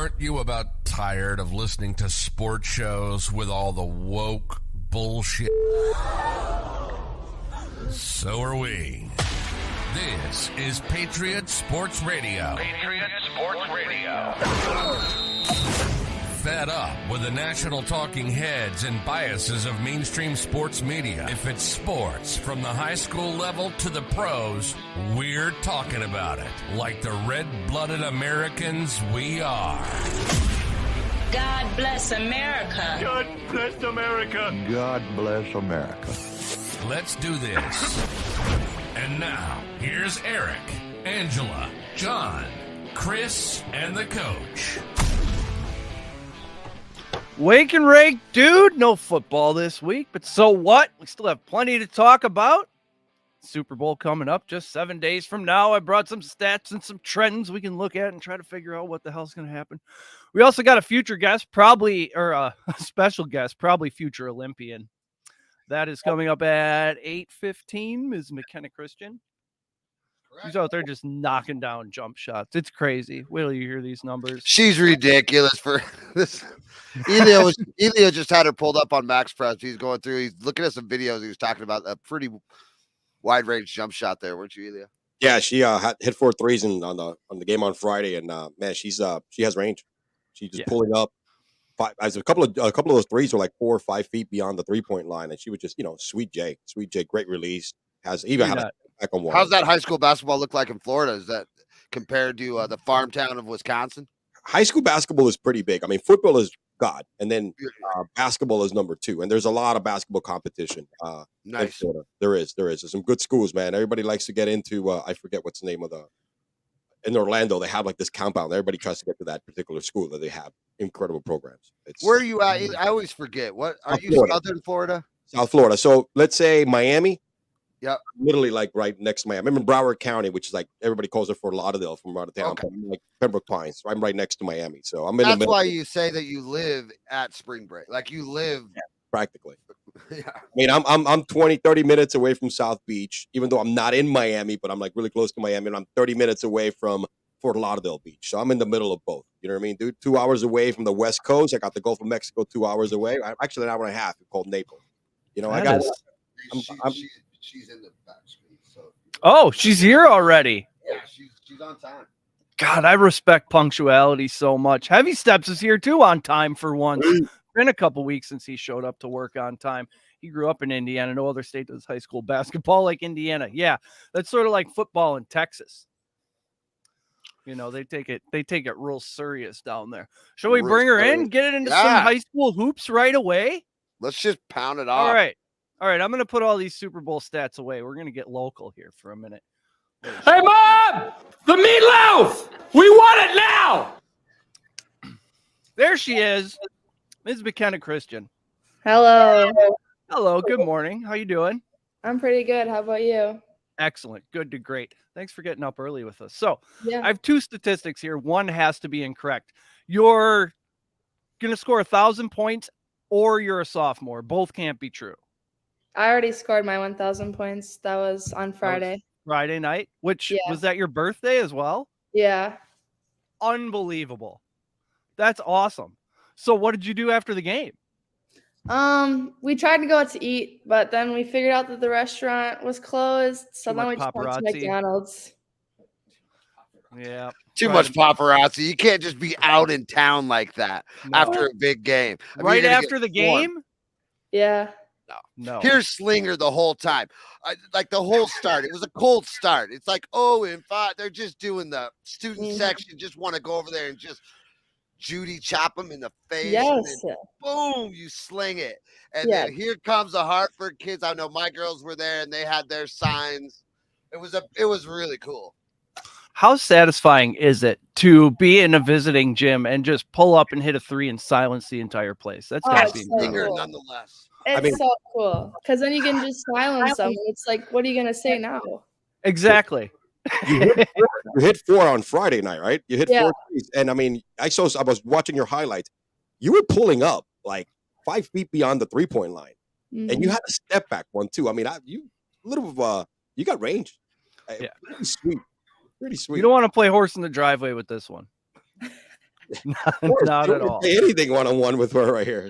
Aren't you about tired of listening to sports shows with all the woke bullshit? So are we. This is Patriot Sports Radio. Patriot Sports Radio. Fed up with the national talking heads and biases of mainstream sports media. If it's sports, from the high school level to the pros, we're talking about it. Like the red-blooded Americans we are. God bless America. God bless America. God bless America. Let's do this. And now, here's Eric, Angela, John, Chris, and the coach. Wake and Rake, dude. No football this week, but so what? We still have plenty to talk about. Super Bowl coming up just 7 days from now. I brought some stats and some trends we can look at and try to figure out what the hell's going to happen. We also got a future guest, probably, or a special guest, probably future Olympian. That is coming up at 8:15. Ms. Makena Christian. She's out there just knocking down jump shots. It's crazy. Wait till you hear these numbers. She's ridiculous for this. Elio just had her pulled up on Max Press. He's going through. He's looking at some videos. He was talking about a pretty wide range jump shot there, weren't you, Elio? Yeah, she hit 4 threes on the game on Friday, and man, she has range. She's just pulling up. As a couple of those threes were like 4 or 5 feet beyond the 3-point line, and she was just sweet J, great release. Has even had a back on one. How's that high school basketball look like in Florida? Is that compared to the farm town of Wisconsin? High school basketball is pretty big. I mean, football is God, and then basketball is number 2. And there's a lot of basketball competition. Nice. In there is. There's some good schools, man. Everybody likes to get into. I forget what's the name of in Orlando. They have like this compound. Everybody tries to get to that particular school that they have incredible programs. Where are you at? I always forget. What are you? Florida. Southern Florida? South Florida. So let's say Miami. Yeah, literally like right next to Miami. I'm in Broward County, which is like everybody calls it Fort Lauderdale from out of town. Okay. I'm like Pembroke Pines. So I'm right next to Miami. So I'm in the That's middle. why you say that you live at spring break. Like you live practically. Yeah. I mean, I'm 20, 30 minutes away from South Beach, even though I'm not in Miami, but I'm like really close to Miami, and I'm 30 minutes away from Fort Lauderdale Beach. So I'm in the middle of both. You know what I mean, dude? 2 hours away from the West Coast. I got the Gulf of Mexico 2 hours away. Actually, an hour and a half. It's called Naples. She's in the back street. So. Oh, she's here already. Yeah, she's on time. God, I respect punctuality so much. Heavy Steps is here too on time for once. Been a couple weeks since he showed up to work on time. He grew up in Indiana. No other state does high school basketball like Indiana. Yeah, that's sort of like football in Texas. They take it real serious down there. Shall we bring her in? Get it into some high school hoops right away? Let's just pound it off. All right. I'm going to put all these Super Bowl stats away. We're going to get local here for a minute. Hey, Mom! The meatloaf! We want it now! There she is. Ms. Makena Christian. Hello. Hello. Good morning. How you doing? I'm pretty good. How about you? Excellent. Good to great. Thanks for getting up early with us. So yeah. I have 2 statistics here. One has to be incorrect. You're going to score 1,000 points or you're a sophomore. Both can't be true. I already scored my 1,000 points. That was on Friday. Friday night, which was that your birthday as well? Yeah. Unbelievable. That's awesome. So what did you do after the game? We tried to go out to eat, but then we figured out that the restaurant was closed. So then we just went to McDonald's. Yeah. Too much paparazzi. You can't just be out in town like that after a big game. Right after the game? Yeah. No. Here's Slinger the whole time. Like the whole start. It was a cold start. It's like, in 5. They're just doing the student section. Just want to go over there and just Judy chop them in the face. Yes. And then, boom, you sling it. And then here comes the Hartford kids. I know my girls were there and they had their signs. It was really cool. How satisfying is it to be in a visiting gym and just pull up and hit a 3 and silence the entire place? That's gotta be Slinger nonetheless. It's so cool because then you can just silence them. It's like, what are you gonna say now? Exactly. You hit 4 on Friday night, right? You hit 4 threes. And I mean, I was watching your highlights. You were pulling up like 5 feet beyond the 3-point line, and you had a step back one too. I mean, you got range. Pretty sweet. You don't want to play horse in the driveway with this one. Not at all. Say anything one-on-one with her right here.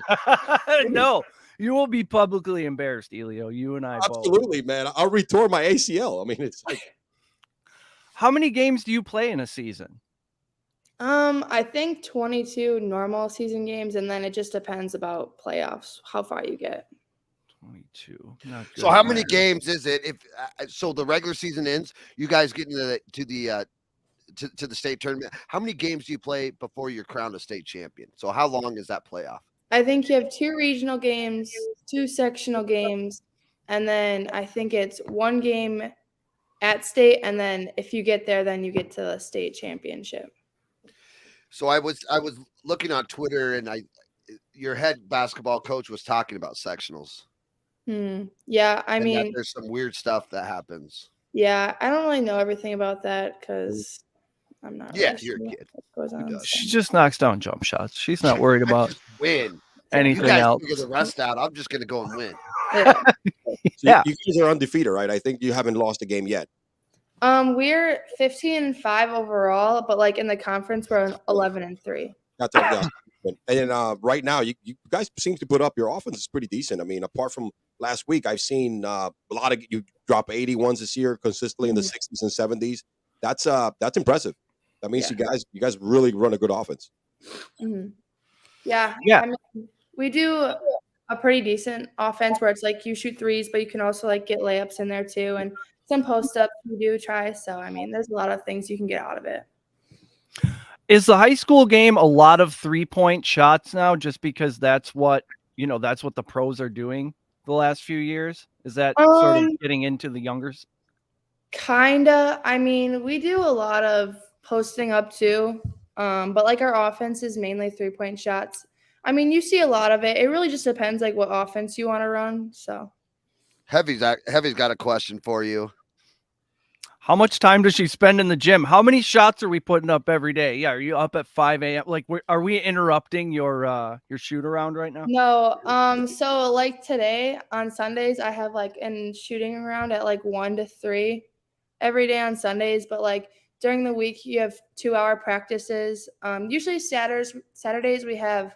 No, you will be publicly embarrassed, Elio. You and I both. Absolutely, man. I'll retore my ACL. I mean, it's like. How many games do you play in a season? I think 22 normal season games, and then it just depends about playoffs, how far you get. 22. Not good. So how many games is it? If so, the regular season ends. You guys get into to the state tournament. How many games do you play before you're crowned a state champion? So how long is that playoff? I think you have 2 regional games, 2 sectional games, and then I think it's 1 game at state, and then if you get there, then you get to the state championship. So I was looking on Twitter, and your head basketball coach was talking about sectionals. Yeah, I mean, there's some weird stuff that happens. Yeah, I don't really know everything about that because I'm not. Yeah, really you're sure a kid. what goes on, She just knocks down jump shots. She's not worried about win anything you guys else. Figure the rest out. I'm just gonna go and win. So you guys are undefeated, right? I think you haven't lost a game yet. We're 15-5 overall, but like in the conference, we're 11-3. That's okay. And right now, you guys seem to put up your offense is pretty decent. I mean, apart from last week, I've seen a lot of you drop 81s this year consistently in the 60s and 70s. That's impressive. That means you guys really run a good offense. Yeah. I mean, we do a pretty decent offense where it's like you shoot threes, but you can also like get layups in there too, and some post ups we do try. So I mean, there's a lot of things you can get out of it. Is the high school game a lot of 3-point shots now, just because that's what the pros are doing the last few years? Is that sort of getting into the youngers? Kinda. I mean, we do a lot of posting up too, but like our offense is mainly 3-point shots. I mean, you see a lot of it. It really just depends like what offense you want to run. So, Heavy's got a question for you. How much time does she spend in the gym? How many shots are we putting up every day? Yeah, are you up at 5 a.m.? Like, are we interrupting your shoot around right now? No. So like today on Sundays, I have like a shooting around at like 1 to 3 every day on Sundays. But like during the week, you have 2-hour practices. Usually Saturdays we have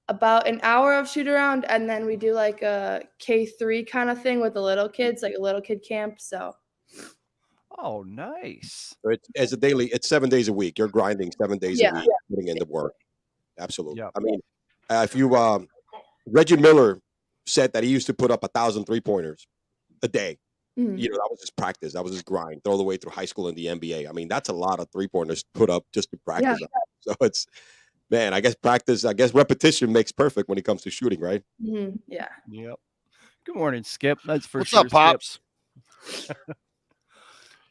about an hour of shoot around, and then we do like a K3 kind of thing with the little kids, like a little kid camp. So. Oh, nice. It's 7 days a week. You're grinding 7 days a week, putting in the work. Absolutely. Yep. I mean, if you Reggie Miller said that he used to put up 1,000 3-pointers a day. That was his practice. That was his grind, all the way through high school and the NBA. I mean, that's a lot of 3-pointers put up just to practice. Yeah. So it's, man, I guess repetition makes perfect when it comes to shooting, right? Yeah. Yep. Good morning, Skip. That's for What's sure. What's up, Pops?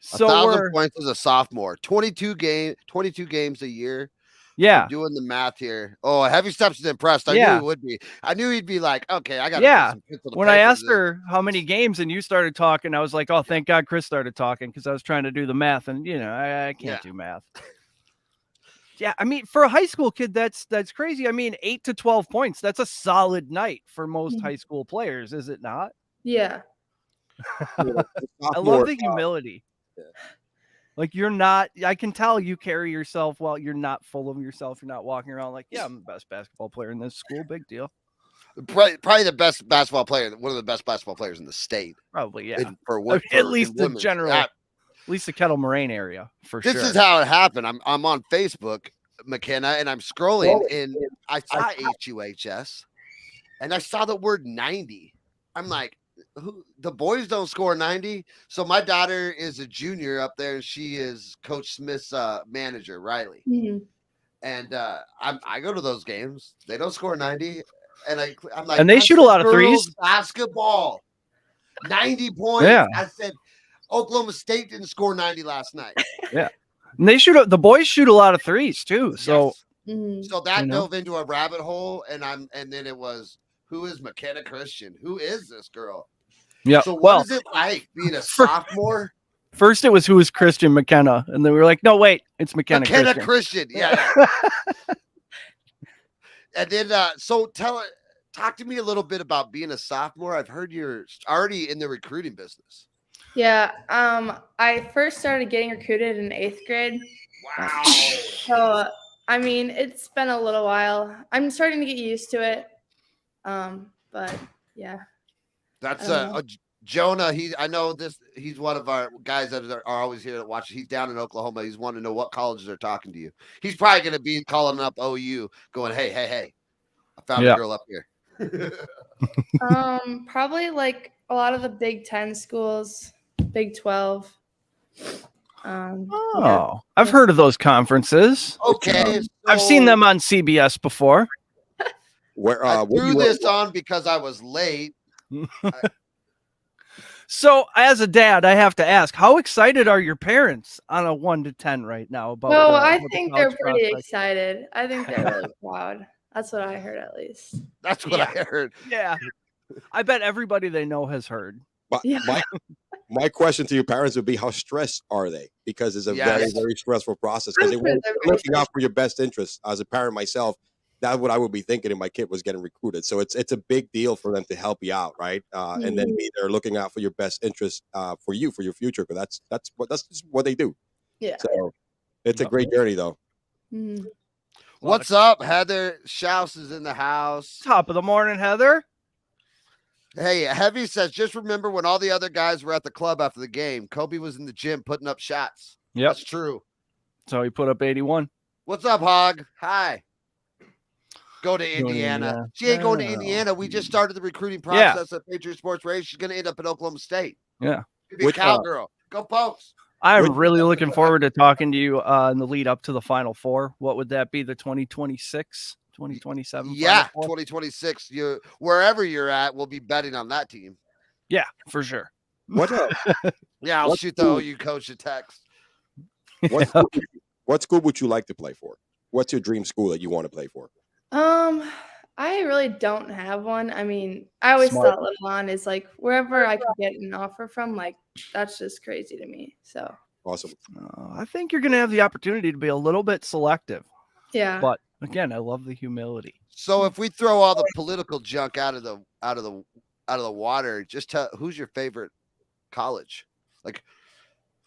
So 1,000 points as a sophomore, 22 games a year. Yeah. I'm doing the math here. Oh, Heavy Steps is impressed. I knew he would be. I knew he'd be like, okay, I got to When I asked her how many games and you started talking, I was like, oh, thank God Chris started talking, because I was trying to do the math, and I can't do math. Yeah, I mean, for a high school kid, that's crazy. I mean, 8 to 12 points. That's a solid night for most high school players, is it not? Yeah. I love the humility. Like, you're not, I can tell you carry yourself well. You're not full of yourself. You're not walking around like, I'm the best basketball player in this school. Big deal. Probably the best basketball player, one of the best basketball players in the state. Probably, yeah. At least the general, at least the Kettle Moraine area, for sure. This is how it happened. I'm on Facebook, Makena, and I'm scrolling, and I saw HUHS, and I saw the word 90. I'm like, the boys don't score 90. So my daughter is a junior up there, and she is Coach Smith's manager, Riley. And I go to those games. They don't score 90, and I'm like, and they shoot a lot of threes. Basketball, 90 points. Yeah. I said Oklahoma State didn't score 90 last night. Yeah, and the boys shoot a lot of threes too. So so that dove into a rabbit hole, and then it was, who is Makena Christian? Who is this girl? Yeah. So what is it like being a sophomore? First, it was, who is Christian McKenna, and then we were like, no, wait, it's McKenna Christian. Yeah. And then, so talk to me a little bit about being a sophomore. I've heard you're already in the recruiting business. Yeah. I first started getting recruited in 8th grade. Wow. So I mean, it's been a little while. I'm starting to get used to it. But yeah. That's I don't know. Jonah. I know this. He's one of our guys that are always here to watch. He's down in Oklahoma. He's wanting to know what colleges are talking to you. He's probably going to be calling up OU, going, "Hey, I found a girl up here." Probably like a lot of the Big 10 schools, Big 12. Yeah. I've heard of those conferences. Okay, I've seen them on CBS before. Where I threw this on because I was late. So, as a dad, I have to ask, how excited are your parents on a 1 to 10 right now about? No, I think they're pretty excited. I think they're really proud. That's what I heard, at least. That's what I heard. Yeah, I bet everybody they know has heard. But my question to your parents would be, how stressed are they? Because it's a very, very stressful process. Because they're looking out for your best interest. As a parent myself, that's what I would be thinking if my kid was getting recruited. So it's a big deal for them to help you out, right? And then they're looking out for your best interest for you, for your future. Because that's what they do. Yeah. So it's a great journey, though. Mm-hmm. What's up, Heather? Shouse is in the house. Top of the morning, Heather. Hey, Heavy says, just remember when all the other guys were at the club after the game, Kobe was in the gym putting up shots. Yep. That's true. So he put up 81. What's up, Hog? Hi. Go to Indiana. She ain't going to Indiana. We just started the recruiting process at Patriot Sports Radio. She's going to end up at Oklahoma State. Yeah. She'll be a cowgirl. Go Pokes. I'm really looking forward to talking to you in the lead up to the Final Four. What would that be? The 2026, 2027? Yeah, 2026. Wherever you're at, we'll be betting on that team. Yeah, for sure. What? Yeah, I'll shoot the OU coach a text. What school would you like to play for? What's your dream school that you want to play for? I really don't have one. I mean, I always thought Little On is like wherever I could get an offer from, like that's just crazy to me. So awesome. I think you're going to have the opportunity to be a little bit selective. Yeah. But again, I love the humility. So if we throw all the political junk out of the water, just tell who's your favorite college? Like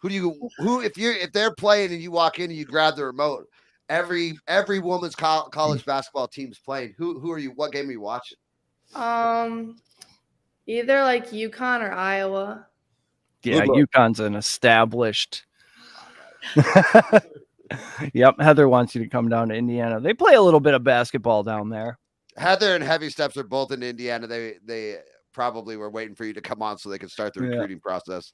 if they're playing and you walk in and you grab the remote, every woman's college basketball team's playing. Who are you? What game are you watching? Either like UConn or Iowa. Yeah, UConn's an established. Yep, Heather wants you to come down to Indiana. They play a little bit of basketball down there. Heather and Heavy Steps are both in Indiana. They probably were waiting for you to come on so they could start the recruiting process.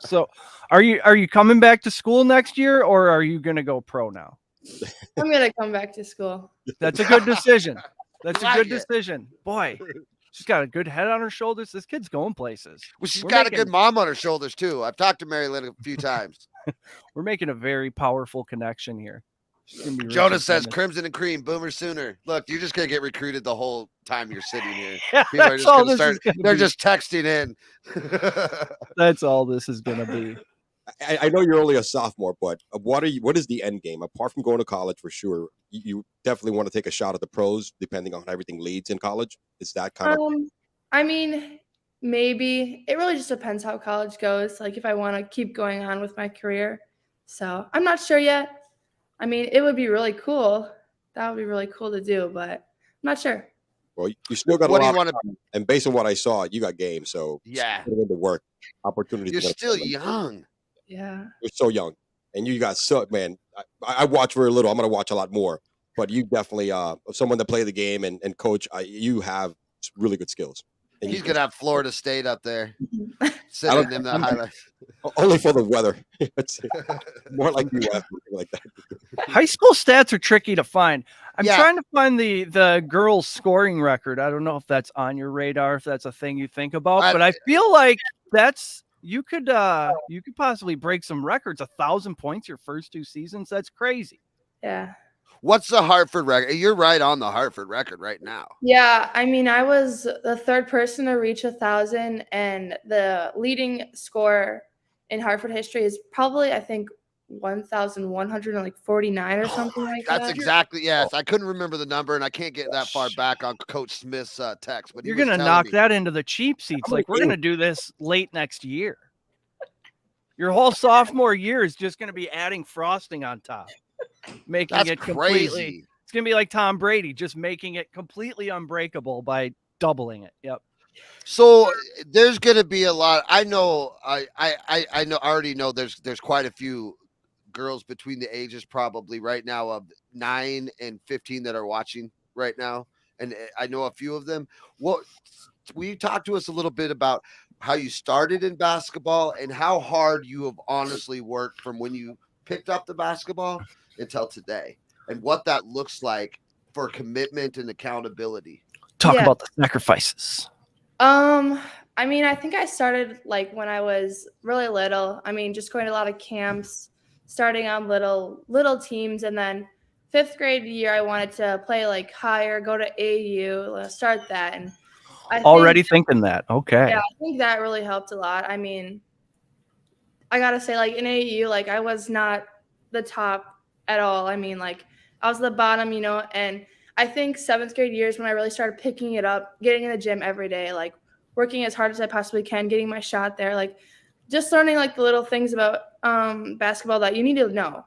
So, are you coming back to school next year, or are you going to go pro now? I'm going to come back to school. That's a good decision. That's a good decision. Boy, she's got a good head on her shoulders. This kid's going places. Well, she's got a good mom on her shoulders, too. I've talked to Mary Lynn a few times. We're making a very powerful connection here. Jonas says Crimson and Cream, Boomer Sooner. Look, you're just going to get recruited the whole time you're sitting here. People are just going to start. They're just texting in. That's all this is going to be. I know you're only a sophomore, but what is the end game? Apart from going to college for sure, you definitely want to take a shot at the pros, depending on how everything leads in college. Is that kind of? I mean, maybe it really just depends how college goes. Like if I want to keep going on with my career, so I'm not sure yet. I mean, it would be really cool. That would be really cool to do, but I'm not sure. Well, you still got a lot of time, and based on what I saw, you got game. So yeah, put it into work opportunities. You're still young. Yeah, you're so young, and you got man. I watch very little. I'm going to watch a lot more. But you definitely someone to play the game and coach. You have really good skills. And he's going to have Florida State up there sending them the highlights. Only for the weather. It's more like UF, like that. High school stats are tricky to find. I'm trying to find the girls' scoring record. I don't know if that's on your radar, if that's a thing you think about, but I feel like you could possibly break some records. 1,000 points your first 2 seasons. That's crazy. Yeah. What's the Hartford record? You're right on the Hartford record right now. Yeah, I mean, I was the third person to reach 1,000, and the leading score in Hartford history is probably, I think, 1,149 or something like that. That's exactly, yes. I couldn't remember the number, and I can't get that far back on Coach Smith's text. But you're going to knock that into the cheap seats. Like, we're going to do this late next year. Your whole sophomore year is just going to be adding frosting on top. making That's it completely. crazy. It's gonna be like Tom Brady, just making it completely unbreakable by doubling it. Yep. So there's going to be a lot. I know. I know. I already know. There's quite a few girls between the ages probably right now of 9 and 15 that are watching right now, and I know a few of them. What will you talk to us a little bit about how you started in basketball and how hard you have honestly worked from when you picked up the basketball until today, and what that looks like for commitment and accountability? Talk Yeah. about the sacrifices. I mean, I think I started like when I was really little. I mean, just going to a lot of camps, starting on little teams, and then 5th grade year I wanted to play like higher, go to AU, start that, and Already thinking that. Okay. Yeah, I think that really helped a lot. I mean, I gotta say, like in AU, like I was not the top at all. I mean, like I was the bottom, and I think 7th grade years when I really started picking it up, getting in the gym every day, like working as hard as I possibly can, getting my shot there, like just learning like the little things about basketball that you need to know.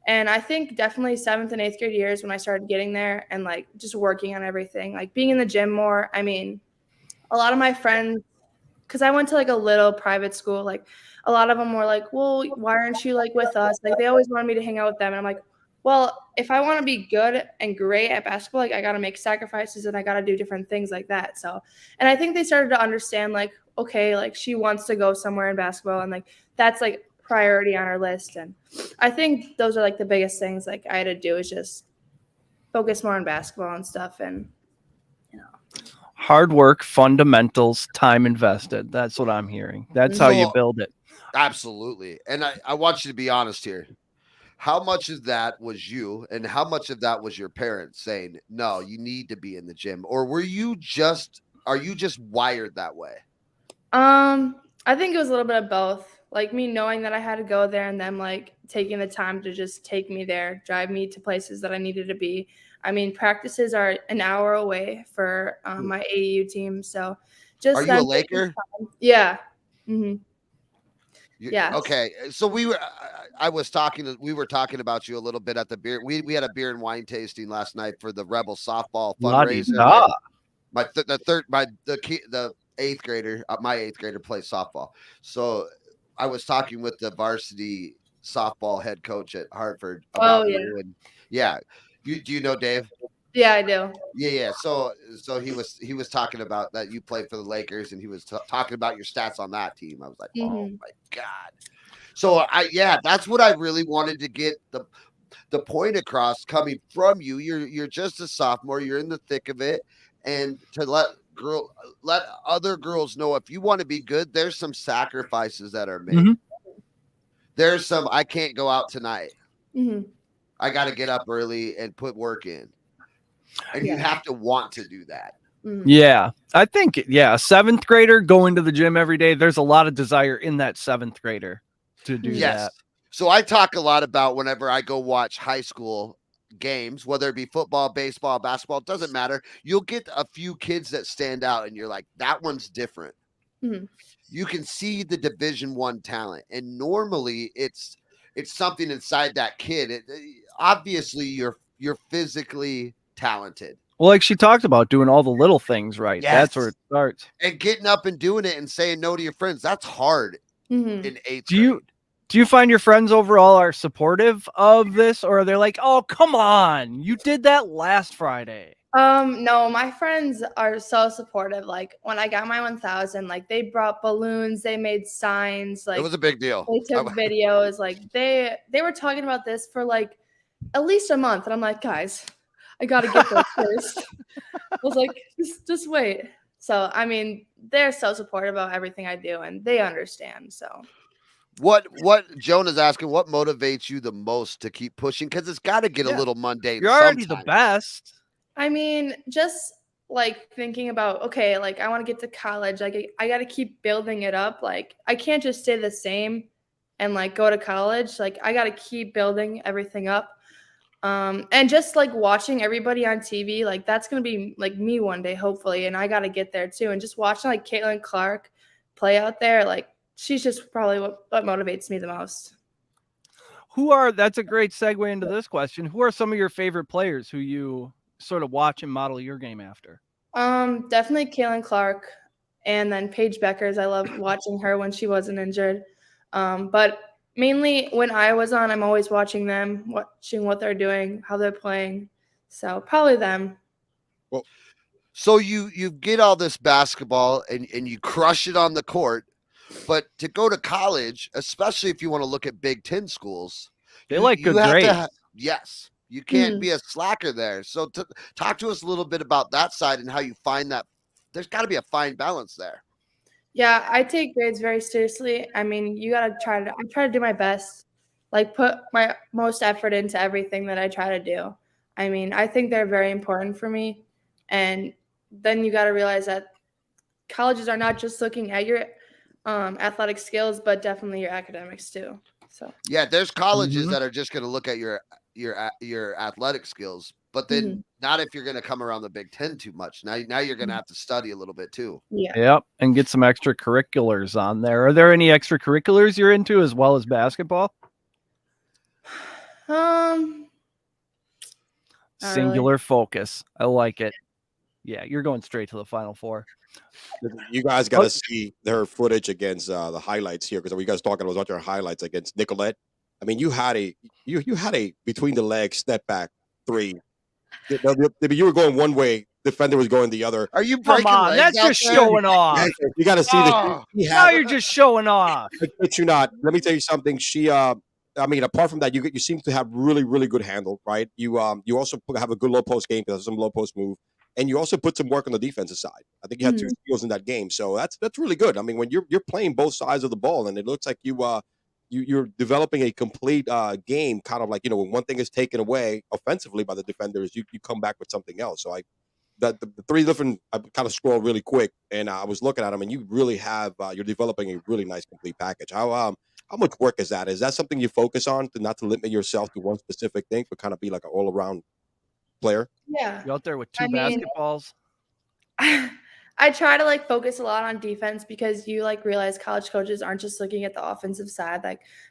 And I think definitely 7th and 8th grade years when I started getting there and like just working on everything, like being in the gym more. I mean, a lot of my friends, because I went to like a little private school, like a lot of them were like, well, why aren't you like with us? Like they always wanted me to hang out with them. And I'm like, well, if I want to be good and great at basketball, like I got to make sacrifices and I got to do different things like that. So, and I think they started to understand like, okay, like she wants to go somewhere in basketball and like that's like priority on our list. And I think those are like the biggest things like I had to do is just focus more on basketball and stuff. And hard work, fundamentals, time invested. That's what I'm hearing. That's how you build it. Absolutely. And I want you to be honest here. How much of that was you and how much of that was your parents saying, no, you need to be in the gym? Or are you just wired that way? I think it was a little bit of both. Like me knowing that I had to go there and them like taking the time to just take me there, drive me to places that I needed to be. I mean, practices are an hour away for my AU team. So just are you a Laker? Yeah. Mm-hmm. Yeah. Okay. So we were talking about you a little bit at the beer. We had a beer and wine tasting last night for the Rebel softball fundraiser. The 8th grader, my 8th grader plays softball. So I was talking with the varsity softball head coach at Hartford about you. And do you know Dave? Yeah, I do. Yeah. So he was talking about that you played for the Lakers, and he was talking about your stats on that team. I was like, oh my God. So that's what I really wanted to get the point across coming from you. You're just a sophomore. You're in the thick of it, and to let other girls know if you want to be good, there's some sacrifices that are made. Mm-hmm. There's some I can't go out tonight. Mm-hmm. I got to get up early and put work in. And you have to want to do that. Mm-hmm. Yeah. I think, a 7th grader going to the gym every day, there's a lot of desire in that 7th grader to do that. So I talk a lot about whenever I go watch high school games, whether it be football, baseball, basketball, it doesn't matter. You'll get a few kids that stand out and you're like, that one's different. Mm-hmm. You can see the Division I talent. And normally it's something inside that kid. Obviously you're physically talented. Well, like she talked about doing all the little things right. Yes. That's where it starts. And getting up and doing it and saying no to your friends. That's hard in 8th grade. Do you find your friends overall are supportive of this, or are they like, oh, come on, you did that last Friday? No, my friends are so supportive. Like when I got my 1000, like they brought balloons, they made signs, like it was a big deal. They took videos, like they were talking about this for like at least a month. And I'm like, guys, I got to get this first. I was like, just wait. So, I mean, they're so supportive about everything I do and they understand. So what Jonah's asking, what motivates you the most to keep pushing? Because it's got to get a little mundane. You're already the best. I mean, just like thinking about, okay, like I want to get to college. Like I got to keep building it up. Like I can't just stay the same and like go to college. Like I got to keep building everything up. And just like watching everybody on TV, like that's going to be like me one day, hopefully. And I got to get there too. And just watching like Caitlin Clark play out there, like she's just probably what motivates me the most. That's a great segue into this question. Who are some of your favorite players who you sort of watch and model your game after? Definitely Kaylin Clark, and then Paige Beckers. I love watching her when she wasn't injured. But mainly when I was on, I'm always watching them, watching what they're doing, how they're playing. So probably them. Well, So you get all this basketball and you crush it on the court, but to go to college, especially if you want to look at Big Ten schools, They like good have grades. yes, you can't be a slacker there. So talk to us a little bit about that side and how you find that there's got to be a fine balance there. Yeah, I take grades very seriously. I mean, I try to do my best, like put my most effort into everything that I try to do. I mean, I think they're very important for me. And then you got to realize that colleges are not just looking at your athletic skills, but definitely your academics too. So yeah, there's colleges that are just going to look at your athletic skills, but then not if you're going to come around the Big Ten too much. Now you're going to have to study a little bit too. Yeah. Yep, and get some extracurriculars on there. Are there any extracurriculars you're into as well as basketball? Singular focus. I like it. Yeah, you're going straight to the Final Four. You guys got to see their footage against the highlights here, because we guys talking about watching our highlights against Nicolette. I mean, you had a between the legs step back three. You were going one way, defender was going the other. Are you Come on? That's just showing off. You got to see the. Now you're just showing off. But you not. Let me tell you something. I mean, apart from that, you seem to have really, really good handle, right? You also have a good low post game because some low post move, and you also put some work on the defensive side. I think you had 2 steals in that game, so that's really good. I mean, when you're playing both sides of the ball, and it looks like you're developing a complete game, kind of like, when one thing is taken away offensively by the defenders, you come back with something else. So the 3 different, I kind of scrolled really quick, and I was looking at them, and you really have you're developing a really nice complete package. How much work is that? Is that something you focus on not to limit yourself to one specific thing, but kind of be like an all-around player? Yeah. You're out there with 2 basketballs. I try to focus a lot on defense, because you realize college coaches aren't just looking at the offensive side.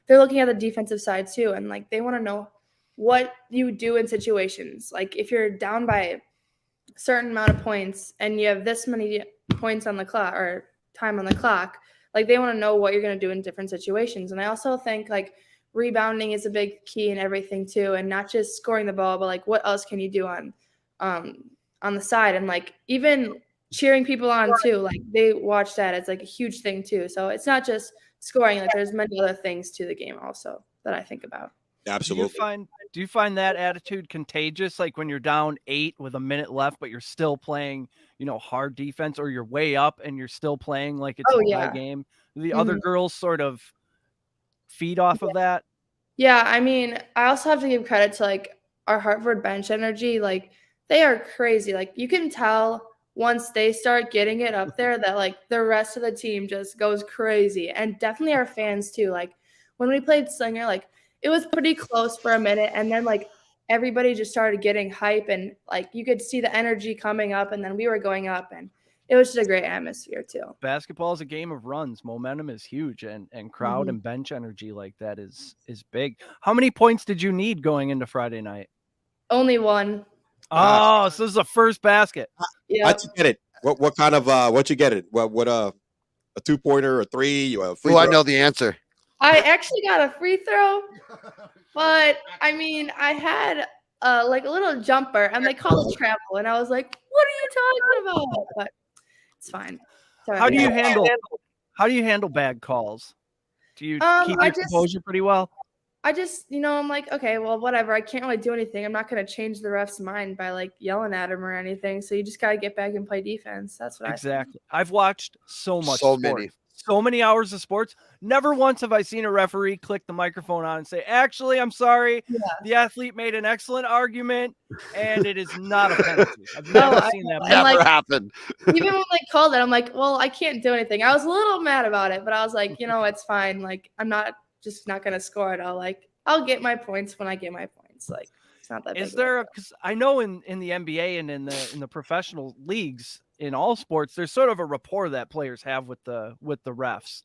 They're looking at the defensive side too. And they want to know what you do in situations. If you're down by a certain amount of points and you have this many points on the clock or time on the clock, they want to know what you're going to do in different situations. And I also think rebounding is a big key in everything too, and not just scoring the ball, but what else can you do on the side, and even cheering people on too. They watch that. It's a huge thing too. So it's not just scoring. There's many other things to the game also that I think about. Absolutely. Do you find that attitude contagious? When you're down 8 with a minute left, but you're still playing, hard defense, or you're way up and you're still playing like it's a tie game. The other girls sort of feed off of that. Yeah, I mean, I also have to give credit to our Hartford bench energy. They are crazy. You can tell once they start getting it up there that the rest of the team just goes crazy, and definitely our fans too. When we played Slinger, it was pretty close for a minute, and then everybody just started getting hype, and you could see the energy coming up, and then we were going up, and it was just a great atmosphere too. Basketball is a game of runs. Momentum is huge, and crowd and bench energy like that is big. How many points did you need going into Friday night? Only 1. Oh, so this is the first basket. Yeah. How'd you get it? What kind of what you get it? What a 2-pointer, a 3? I know the answer. I actually got a free throw, but I mean, I had a little jumper, and they called it travel, and I was like, "What are you talking about?" But it's fine. How do you handle bad calls? Do you keep your composure pretty well? I just, I'm like, okay, well, whatever. I can't really do anything. I'm not going to change the ref's mind by yelling at him or anything. So you just got to get back and play defense. That's what exactly. I've watched so many hours of sports. Never once have I seen a referee click the microphone on and say, actually, I'm sorry. Yeah. The athlete made an excellent argument, and it is not a penalty. I've never seen that. Never happened. Even when they called it, I'm like, well, I can't do anything. I was a little mad about it, but I was like, it's fine. I'm not going to score it all. I'll get my points when I get my points. It's not that big. Is there because I know in the NBA and in the professional leagues in all sports, there's sort of a rapport that players have with the refs.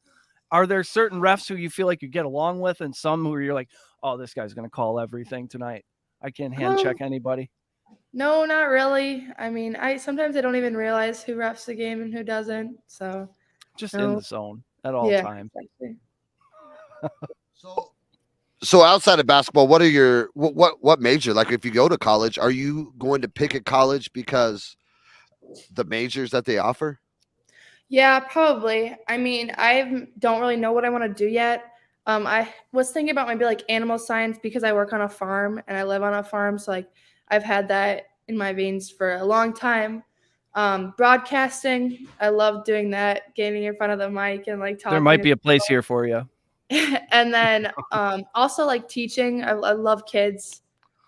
are there certain refs who you feel like you get along with, and some who you're like, oh, this guy's going to call everything tonight? I can't hand check anybody. No, not really. I mean, sometimes I don't even realize who refs the game and who doesn't. So just in the zone at all times. Exactly. So outside of basketball, what are your what major? Like, if you go to college, are you going to pick a college because the majors that they offer? Yeah, probably. I mean, I don't really know what I want to do yet. I was thinking about maybe like animal science because I work on a farm and I live on a farm. So like I've had that in my veins for a long time. Broadcasting, I love doing that, getting in front of the mic and like talking. There might be a place here for you. And then also like teaching. I love kids.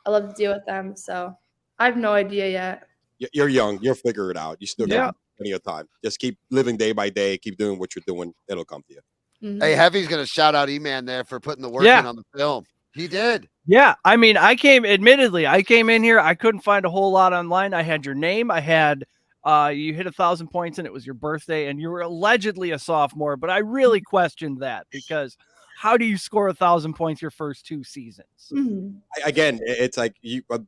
I love to deal with them. So I have no idea yet. You're young. You'll figure it out. You still got plenty of time. Just keep living day by day. Keep doing what you're doing. It'll come to you. Mm-hmm. Hey, Heavy's going to shout out E-Man there for putting the work in on the film. He did. Yeah. I mean, I came in here. I couldn't find a whole lot online. I had your name. I had you hit 1,000 points and it was your birthday and you were allegedly a sophomore, but I really questioned that because how do you score 1,000 points your first 2 seasons? Mm-hmm. Again, it's like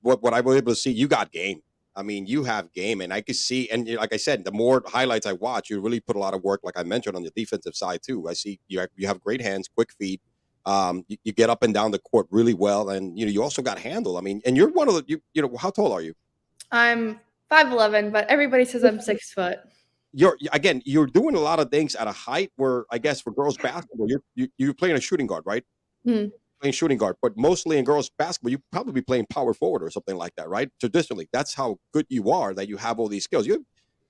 what I was able to see, you got game. I mean, you have game, and I could see, and like I said, the more highlights I watch, you really put a lot of work, like I mentioned, on the defensive side too. I see you have great hands, quick feet. You get up and down the court really well, and you also got handle. I mean, and you're one of the how tall are you? I'm 5'11", but everybody says I'm 6 foot. You're doing a lot of things at a height where I guess for girls basketball, you're playing a shooting guard, right? Mm-hmm. Playing shooting guard, but mostly in girls basketball, you probably be playing power forward or something like that, right? Traditionally, that's how good you are, that you have all these skills.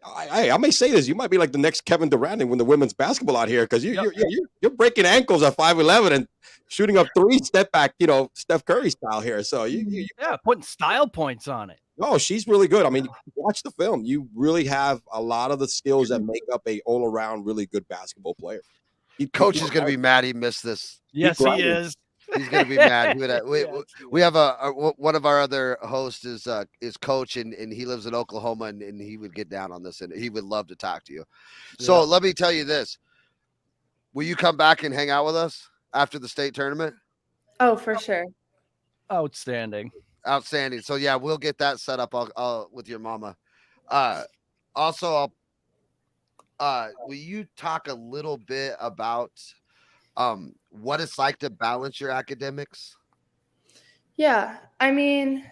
I may say this, you might be like the next Kevin Durant when the women's basketball out here, because you're breaking ankles at 5'11" and shooting up 3 step back, Steph Curry style here. So you putting style points on it. Oh, she's really good. I mean, watch the film. You really have a lot of the skills that make up a all around really good basketball player. Coach is going to be mad he missed this. Yes, he is. He's going to be mad. We have one of our other hosts is Coach, and he lives in Oklahoma, and he would get down on this, and he would love to talk to you. So let me tell you this. Will you come back and hang out with us after the state tournament? Oh, for sure. Outstanding. So yeah, we'll get that set up with your mama. Also, will you talk a little bit about what it's like to balance your academics? Yeah, I mean,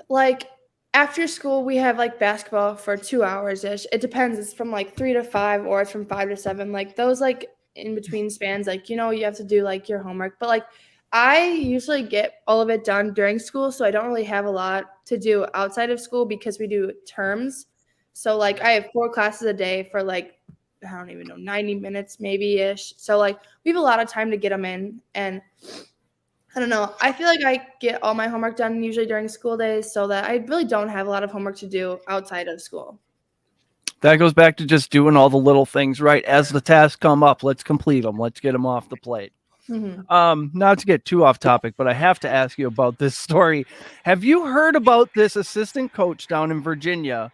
like after school we have like basketball for 2 hours ish. It depends. It's from like 3 to 5 or it's from 5 to 7. Like those like in between spans, like you have to do like your homework. But like I usually get all of it done during school, so I don't really have a lot to do outside of school because we do terms. So like I have 4 classes a day for like I don't even know 90 minutes maybe-ish. So like we have a lot of time to get them in, and I don't know. I feel like I get all my homework done usually during school days, so that I really don't have a lot of homework to do outside of school. That goes back to just doing all the little things right as the tasks come up. Let's complete them. Let's get them off the plate. Mm-hmm. Not to get too off topic, but I have to ask you about this story. Have you heard about this assistant coach down in Virginia,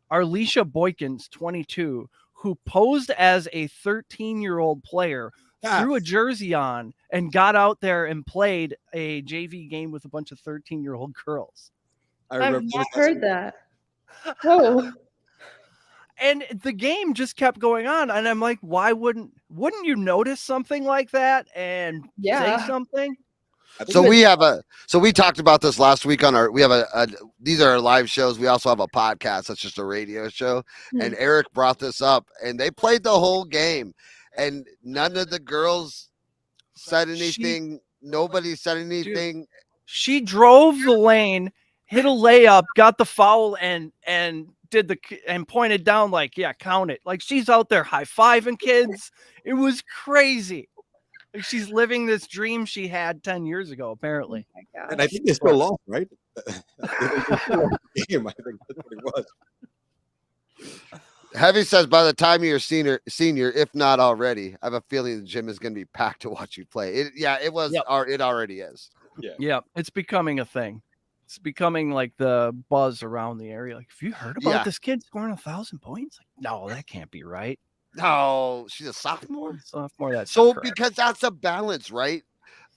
Arlisha Boykins, 22, who posed as a 13-year-old player, threw a jersey on, and got out there and played a JV game with a bunch of 13-year-old girls? I've not heard that. Oh. And the game just kept going on, and I'm like, why wouldn't you notice something like that and say something? So we talked about this last week on these are our live shows. We also have a podcast that's just a radio show. And Eric brought this up, and they played the whole game, and none of the girls said anything. Nobody said anything. Dude, she drove the lane, hit a layup, got the foul, and pointed down like, yeah, count it. Like she's out there high-fiving kids. It was crazy. Like she's living this dream she had 10 years ago, apparently. Oh and I think they still lost, right? Game, I think that's what it was. Heavy says by the time you're senior, if not already, I have a feeling the gym is going to be packed to watch you play. It already is. Yeah, it's becoming a thing. It's becoming like the buzz around the area. Like, have you heard about this kid scoring 1,000 points? Like, no, that can't be right. No, she's a sophomore. Sophomore. That's So correct. because that's a balance, right?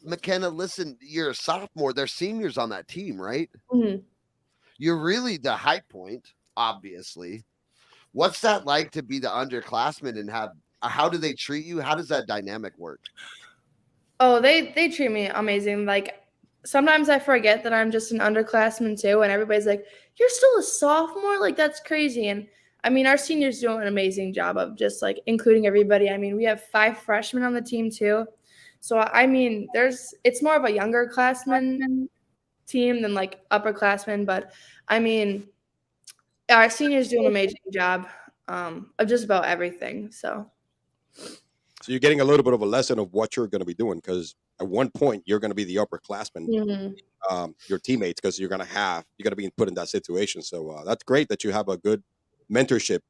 Makena, listen, you're a sophomore. There's seniors on that team, right? Mhm. You're really the high point, obviously. What's that like to be the underclassman and how do they treat you? How does that dynamic work? Oh, they treat me amazing. Like sometimes I forget that I'm just an underclassman too, and everybody's like, "You're still a sophomore? Like that's crazy." And I mean, our seniors do an amazing job of just like including everybody. I mean, we have 5 freshmen on the team too. So I mean, it's more of a younger classman team than like upperclassmen, but I mean, our seniors do an amazing job of just about everything. So So you're getting a little bit of a lesson of what you're going to be doing, because at one point you're going to be the upperclassman, your teammates, because you're going to be put in that situation. So that's great that you have a good mentorship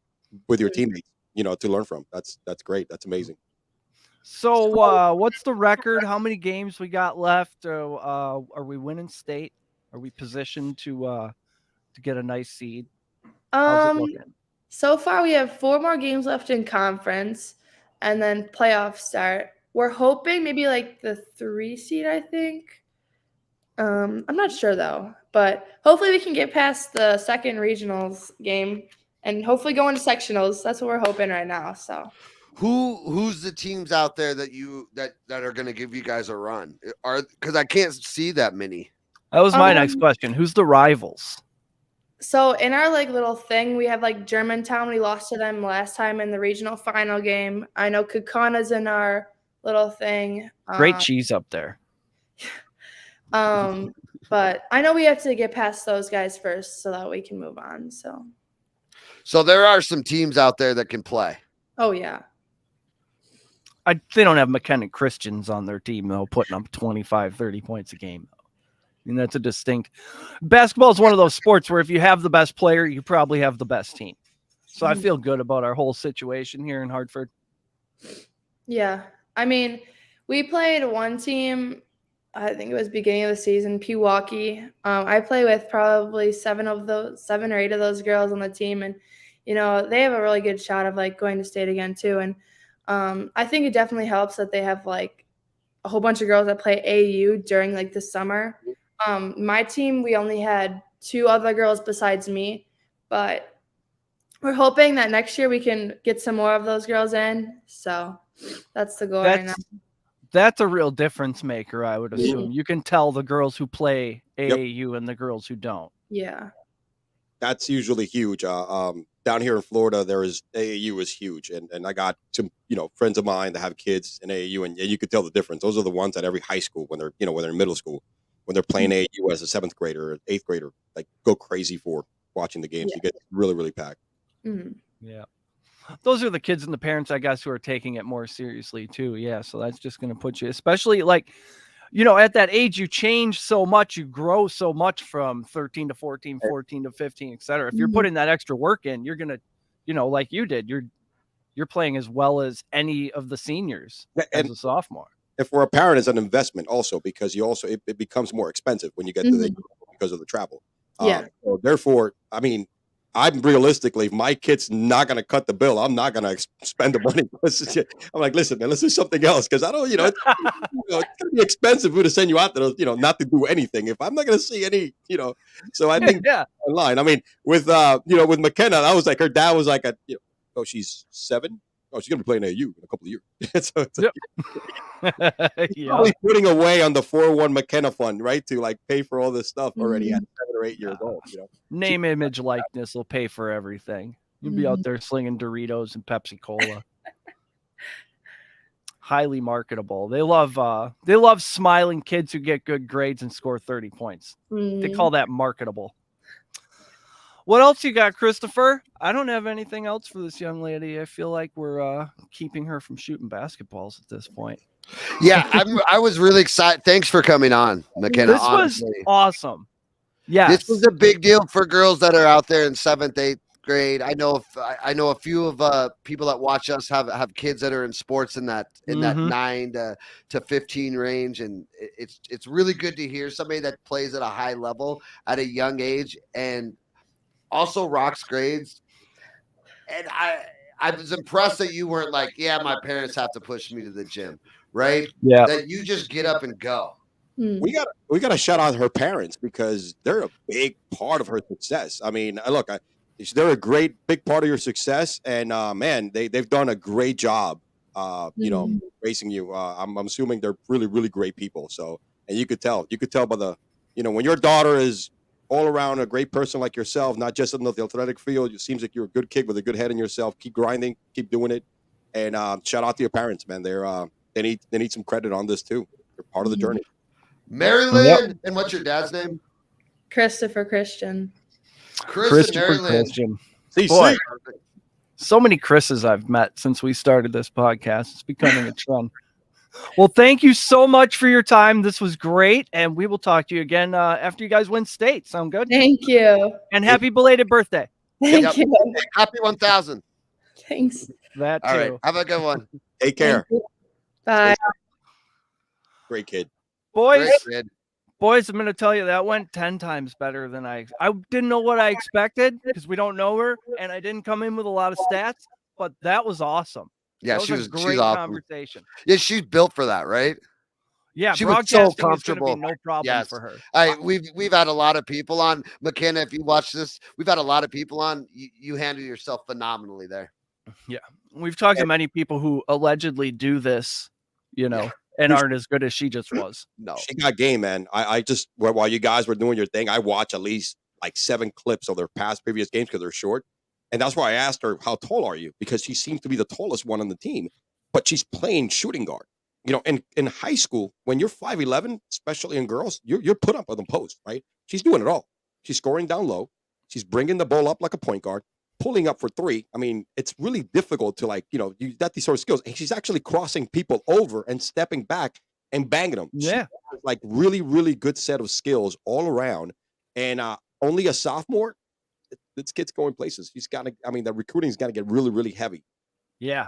with your teammates, to learn from. That's great. That's amazing. So what's the record? How many games we got left? Are we winning state? Are we positioned to get a nice seed? How's it looking? So far we have 4 more games left in conference and then playoffs start. We're hoping maybe like the 3 seed, I think. I'm not sure though, but hopefully we can get past the second regionals game and hopefully go into sectionals. That's what we're hoping right now. So Who's the teams out there that are going to give you guys a run? Because I can't see that many. That was my next question. Who's the rivals? So in our like little thing, we have like Germantown. We lost to them last time in the regional final game. I know Kakana's in our little thing. Great cheese up there. But I know we have to get past those guys first so that we can move on. So there are some teams out there that can play. Oh yeah. They don't have Makena Christians on their team though, putting up 25, 30 points a game. I mean, that's a distinct. Basketball is one of those sports where if you have the best player, you probably have the best team. So I feel good about our whole situation here in Hartford. Yeah. I mean, we played one team, I think it was beginning of the season, Pewaukee. I play with probably 7 or 8 of those girls on the team. And, they have a really good shot of like going to state again too. And I think it definitely helps that they have like a whole bunch of girls that play AAU during like the summer. My team, we only had 2 other girls besides me, but we're hoping that next year we can get some more of those girls in. So that's the goal right now. That's a real difference maker, I would assume. You can tell the girls who play AAU and the girls who don't. Yeah. That's usually huge. Down here in Florida, AAU is huge. And I got some, friends of mine that have kids in AAU, and you could tell the difference. Those are the ones at every high school when they're in middle school, when they're playing AAU as a 7th grader or 8th grader, like go crazy for watching the games. You get really, really packed. Mm-hmm. Yeah. Those are the kids and the parents, I guess, who are taking it more seriously too. Yeah. So that's just going to put you, especially like, at that age, you change so much, you grow so much from 13 to 14, 14 to 15, et cetera. If you're putting that extra work in, you're going to, like you did, you're playing as well as any of the seniors as a sophomore. And for a parent, it's an investment also, because it becomes more expensive when you get to the because of the travel. Yeah. So therefore, I mean, I'm realistically, if my kid's not going to cut the bill, I'm not going to spend the money. I'm like, listen, man, let's do something else, because I don't, it's going to be expensive to send you out there, not to do anything if I'm not going to see any, So I think online. I mean, with with Makena, I was like, her dad was like, oh, she's 7. Oh, she's going to be playing AU in a couple of years. So probably putting away on the 401 Makena fund, right, to like pay for all this stuff already at 7 or 8 years old. Name, image, likeness will pay for everything. You'll be out there slinging Doritos and Pepsi Cola. Highly marketable. They love smiling kids who get good grades and score 30 points. They call that marketable. What else you got, Christopher? I don't have anything else for this young lady. I feel like we're keeping her from shooting basketballs at this point. Yeah, I was really excited. Thanks for coming on, Makena. This was awesome. Yeah, this was a big deal for girls that are out there in 7th, 8th grade. I know a few of people that watch us have kids that are in sports in that 9 to 15 range, and it's really good to hear somebody that plays at a high level at a young age and also rocks grades. And I was impressed that you weren't like, yeah, my parents have to push me to the gym, right? Yeah. That you just get up and go. We got to shout out her parents because they're a big part of her success. I mean, look, they're a great big part of your success, and man, they've done a great job. Racing you. I'm assuming they're really, really great people. So, and you could tell by the, when your daughter is all around a great person like yourself, not just in the athletic field. It seems like you're a good kid with a good head in yourself. Keep grinding, keep doing it, and shout out to your parents, man. They need some credit on this too. They're part of the journey. Maryland, and what's your dad's name? Christopher Christian. Christopher Christian. CC. Boy, so many Chris's I've met since we started this podcast. It's becoming a trend. Well, thank you so much for your time. This was great, and we will talk to you again after you guys win state. Sound good? Thank you. And happy belated birthday. Thank you. Happy 1000. Thanks. That too. All right. Have a good one. Take care. Bye. Great kid. Boys, Great kid. Boys, I'm going to tell you that went 10 times better than I didn't know what I expected because we don't know her, and I didn't come in with a lot of stats, but that was awesome. Yeah, that was a great she's awesome. Conversation. Yeah, she's built for that, right? Yeah, she was so comfortable. Is gonna be no problem for her. We've had a lot of people on. Makena, if you watch this, we've had a lot of people on. You handle yourself phenomenally there. Yeah, we've talked to many people who allegedly do this, and aren't as good as she just was. No, she got game, man. I just while you guys were doing your thing, I watched at least like 7 clips of their previous games because they're short. And that's why I asked her, how tall are you? Because she seems to be the tallest one on the team, but she's playing shooting guard. In high school, when you're 5'11", especially in girls, you're put up on the post, right? She's doing it all. She's scoring down low. She's bringing the ball up like a point guard, pulling up for 3. I mean, it's really difficult to you got these sort of skills. And she's actually crossing people over and stepping back and banging them. Yeah. Like really, really good set of skills all around. And only a sophomore. This kid's going places. He's got to. I mean, the recruiting's got to get really, really heavy. Yeah,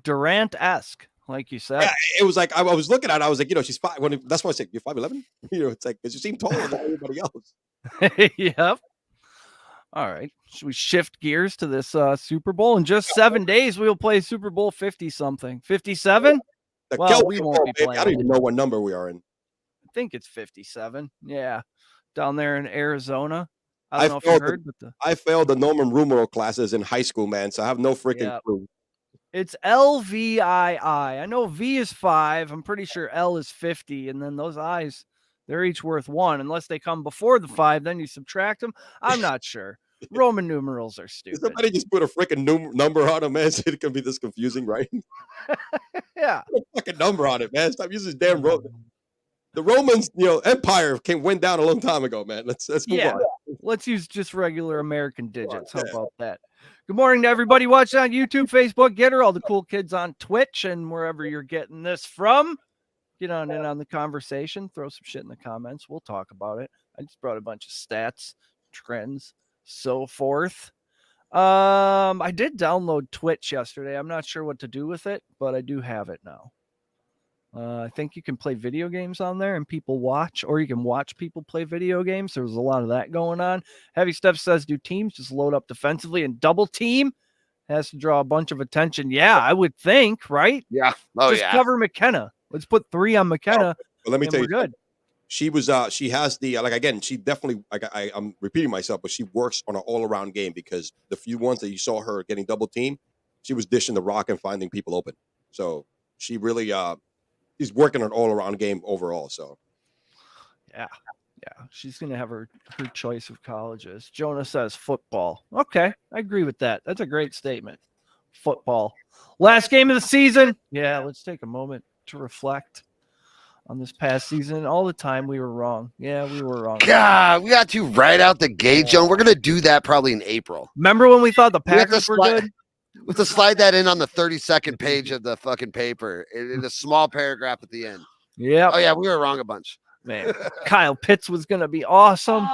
Durant-esque, like you said. Yeah, it was like I was looking at it. I was like, she's 5. That's why I said you're 5'11". It's like because you seem taller than everybody else. Yep. All right. Should we shift gears to this Super Bowl? In just 7 days, we'll play Super Bowl 50-something. 57? Well, we won't be playing. I don't even know what number we are in. I think it's 57. Yeah, down there in Arizona. I don't know if you heard, but I failed the Norman numeral classes in high school, man. So I have no freaking clue. It's LVII. I know V is 5. I'm pretty sure L is 50, and then those I's, they're each worth 1. Unless they come before the 5, then you subtract them. I'm not sure. Roman numerals are stupid. Somebody just put a freaking number on them, man. So it can be this confusing, right? Yeah. Put a fucking number on it, man. Stop using this damn Roman. The Romans, Empire went down a long time ago, man. Let's move on. Let's use just regular American digits. How about that? Good morning to everybody watching on YouTube, Facebook, Getter, all the cool kids on Twitch, and wherever you're getting this from. Get on in on the conversation. Throw some shit in the comments. We'll talk about it. I just brought a bunch of stats, trends, so forth. I did download Twitch yesterday. I'm not sure what to do with it, but I do have it now. I think you can play video games on there and people watch, or you can watch people play video games. There was a lot of that going on. Heavy Stuff says, do teams just load up defensively and double team? Has to draw a bunch of attention. Yeah, I would think, right? Yeah. Just cover Makena. Let's put 3 on Makena. Well, let me tell you, good. She was, she has the, again, she definitely, I'm repeating myself, but she works on an all-around game because the few ones that you saw her getting double team, she was dishing the rock and finding people open. So she really, she's working an all-around game overall. So, yeah, she's gonna have her choice of colleges. Jonah says football. Okay, I agree with that. That's a great statement. Football, last game of the season. Yeah, let's take a moment to reflect on this past season. All the time we were wrong. Yeah, we were wrong. God, we got to right out the gate, Joan. We're gonna do that probably in April. Remember when we thought the Packers were good? We have to slide that in on the 32nd page of the fucking paper in a small paragraph at the end. Yeah. Oh, yeah, we were wrong a bunch. Man, Kyle Pitts was going to be awesome.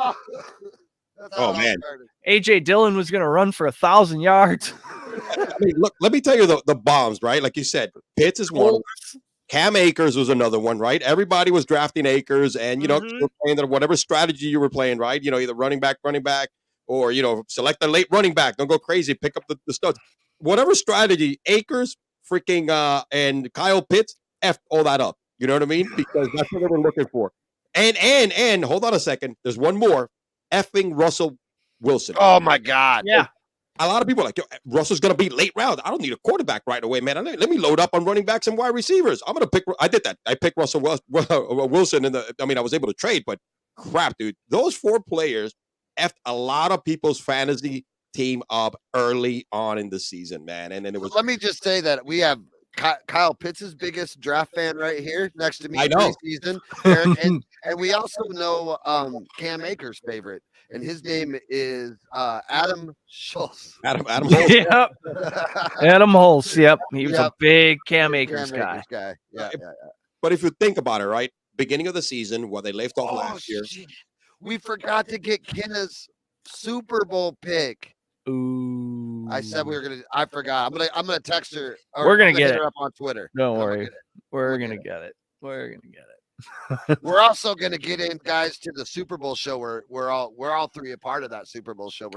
Oh, man. A.J. Dillon was going to run for 1,000 yards. I mean, look, let me tell you the bombs, right? Like you said, Pitts is one. Cam Akers was another one, right? Everybody was drafting Akers and, you know, playing whatever strategy you were playing, right? You know, either running back, or, you know, select a late running back. Don't go crazy. Pick up the studs. whatever strategy, Akers, freaking, and Kyle Pitts, F all that up. You know what I mean? Because that's what they were looking for. And hold on a second. There's one more. Effing Russell Wilson. Oh my God. Yeah. A lot of people are like, Russell's going to be late round. I don't need a quarterback right away, man. Let me load up on running backs and wide receivers. I'm going to pick. I did that. I picked Russell Wilson I was able to trade, but crap, dude. Those 4 players effed a lot of people's fantasy team up early on in the season, man. And then it was. Let me just say that we have Kyle Pitts' biggest draft fan right here next to me. I know. Preseason, Eric, and we also know Cam Akers' favorite, and his name is Adam Schultz. Adam Holtz. Yep. Adam Holtz. Yep. He was a big Cam Akers guy. Yeah. But if you think about it, right? Beginning of the season, where they left off last year. Shit. We forgot to get Kenna's Super Bowl pick. Ooh. I said we were gonna. I forgot. I'm gonna text her. We're gonna get hit it her up on Twitter. Don't worry. We're gonna get it. We're gonna get it. We're also gonna get in, guys, to the Super Bowl show. We're all 3 a part of that Super Bowl show.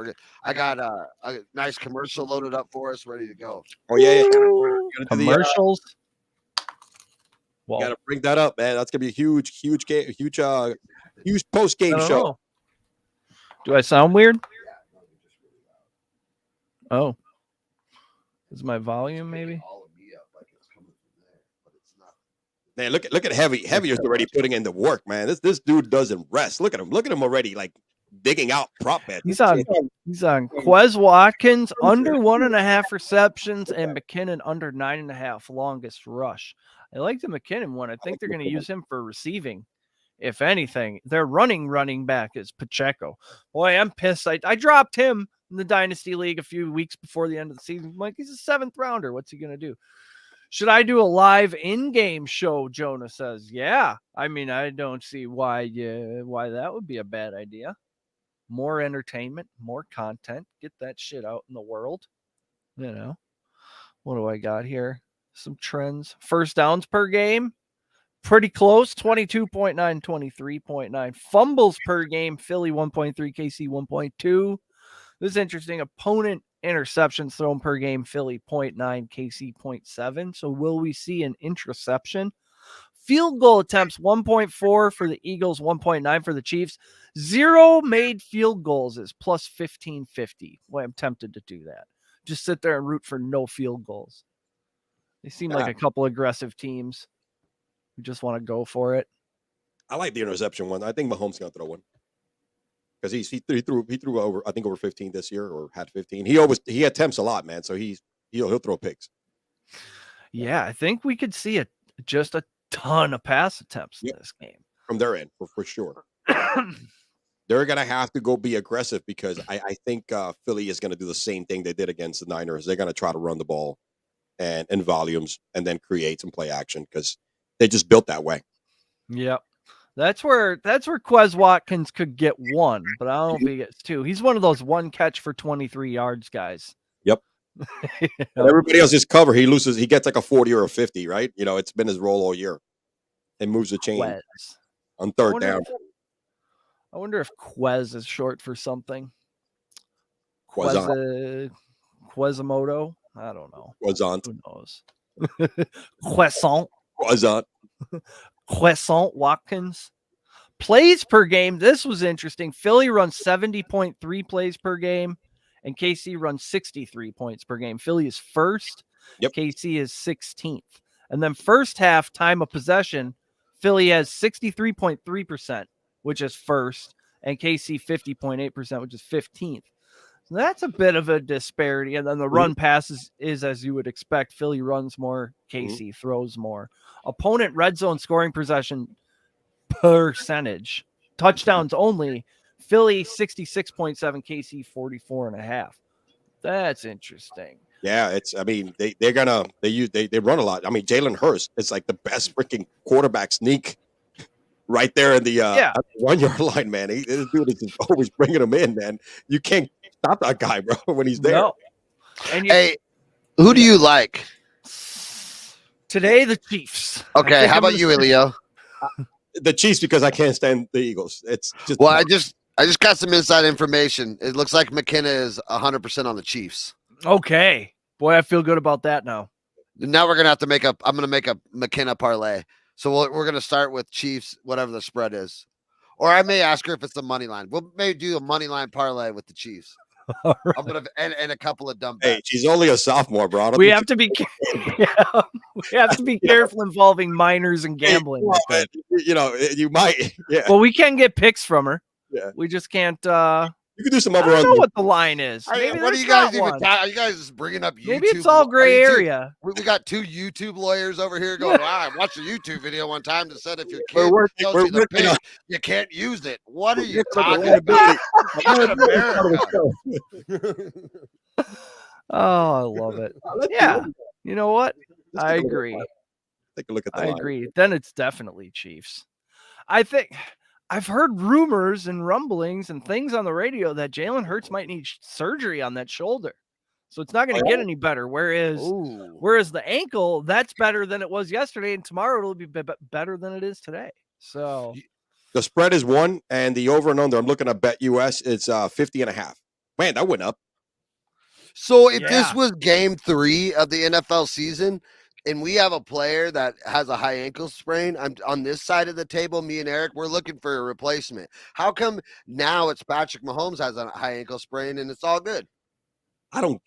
I got a nice commercial loaded up for us, ready to go. Oh yeah. Commercials. Got to bring that up, man. That's gonna be a huge game, huge post game show. Know. Do I sound weird? Oh, is my volume maybe? Man, look at Heavy. Heavy is already putting in the work, man. This dude doesn't rest. Look at him already, like digging out prop bets. He's on Quez Watkins under 1.5 receptions and McKinnon under 9.5 longest rush. I like the McKinnon one. I think they're going to use him for receiving. If anything, their running back is Pacheco. Boy, I'm pissed. I dropped him in the Dynasty League a few weeks before the end of the season. I'm like, he's a 7th rounder. What's he going to do? Should I do a live in-game show? Jonah says, yeah. I mean, I don't see why that would be a bad idea. More entertainment, more content. Get that shit out in the world. You know, what do I got here? Some trends. First downs per game. Pretty close, 22.9, 23.9. Fumbles per game, Philly 1.3, KC 1.2. This is interesting. Opponent interceptions thrown per game, Philly 0.9, KC 0.7. So will we see an interception? Field goal attempts, 1.4 for the Eagles, 1.9 for the Chiefs. 0 made field goals is plus 1550. Boy, I'm tempted to do that. Just sit there and root for no field goals. They seem like a couple aggressive teams. We just want to go for it. I like the interception one. I think Mahomes gonna throw one because he threw over, I think, over 15 this year, or had 15. He attempts a lot, man. So he'll throw picks. Yeah, I think we could see just a ton of pass attempts in this game from their end for sure. They're gonna have to go be aggressive because I think Philly is gonna do the same thing they did against the Niners. They're gonna try to run the ball and in volumes and then create some play action because they just built that way. Yep. That's where Quez Watkins could get one, but I don't think he gets 2. He's one of those 1 catch for 23 yards guys. Yep. Everybody else is cover. He gets like a 40 or a 50, right? You know, it's been his role all year. It moves the chain on 3rd down. I wonder if Quez is short for something. Quezimoto. I don't know. Quezant. Who knows? Quezant. Quezant Watkins. Plays per game. This was interesting. Philly runs 70.3 plays per game, and KC runs 63 points per game. Philly is first. Yep. KC is 16th. And then first half time of possession, Philly has 63.3%, which is first, and KC 50.8%, which is 15th. So that's a bit of a disparity. And then the run passes is as you would expect. Philly runs more, KC throws more. Opponent red zone scoring possession percentage. Touchdowns only. Philly 66.7, KC 44.5. That's interesting. Yeah, they run a lot. I mean, Jalen Hurts is like the best freaking quarterback sneak right there in the 1 yard line, man. This dude is just always bringing him in, man. You can't stop that guy, bro, when he's there. No. Hey, who do you like? Today, the Chiefs. Okay, how about you, Elio? The Chiefs, because I can't stand the Eagles. It's just I just got some inside information. It looks like Makena is 100% on the Chiefs. Okay. Boy, I feel good about that now. Now we're gonna have to make I'm gonna make a Makena parlay. So we're gonna start with Chiefs, whatever the spread is, or I may ask her if it's the money line. We'll maybe do a money line parlay with the Chiefs. All right. I'm gonna and a couple of dumb Hey, bets. she's only a sophomore, bro. We have to be careful involving minors and gambling. Well, you know, you might. Yeah. Well, we can get picks from her. Yeah. We just can't. You can do some I other. don't know what the line is. Maybe What are there's you guys not one. Are you guys just bringing up YouTube? Maybe it's all gray area. We got 2 YouTube lawyers over here going, wow, I watched a YouTube video one time that said if your kid tells you the pig, you can't use it. What are you talking about? Not America. Oh, I love it. Yeah. You know what? I agree. Take a look at the I line. agree. Then it's definitely Chiefs. I think I've heard rumors and rumblings and things on the radio that Jalen Hurts might need surgery on that shoulder. So it's not going to get any better. Whereas the ankle, that's better than it was yesterday. And tomorrow it'll be better than it is today. So the spread is 1 and the over and under. I'm looking at Bet US. It's 50.5. Man, that went up. So if this was game 3 of the NFL season and we have a player that has a high ankle sprain, I'm on this side of the table, me and Eric, we're looking for a replacement. How come now it's Patrick Mahomes has a high ankle sprain and it's all good? Let me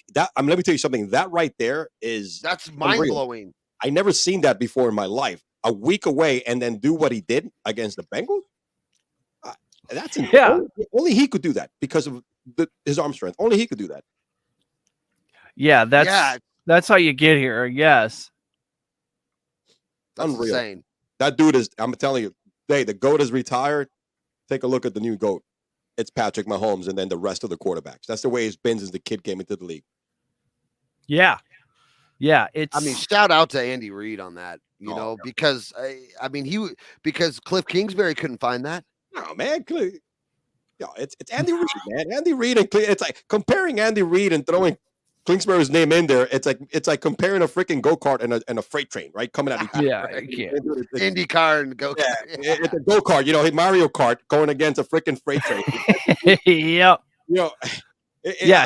tell you something. That right there that's mind-blowing. I never seen that before in my life. A week away and then do what he did against the Bengals. That's only he could do that because of his arm strength. Only he could do that. Yeah, that's how you get here, I guess. That's unreal. Insane. That dude is, I'm telling you, the GOAT is retired. Take a look at the new GOAT. It's Patrick Mahomes and then the rest of the quarterbacks. That's the way it's been since the kid came into the league. Yeah. Yeah. Shout out to Andy Reid on that, because because Cliff Kingsbury couldn't find that. No, man. It's Andy Reid, man. Andy Reid and it's like comparing Andy Reid and throwing Kingsbury's name in there. It's like comparing a freaking go-kart and a freight train, right? Coming at each other. Yeah, I can't. IndyCar and go-kart. Yeah, it's a go-kart, Mario Kart going against a freaking freight train. Yep.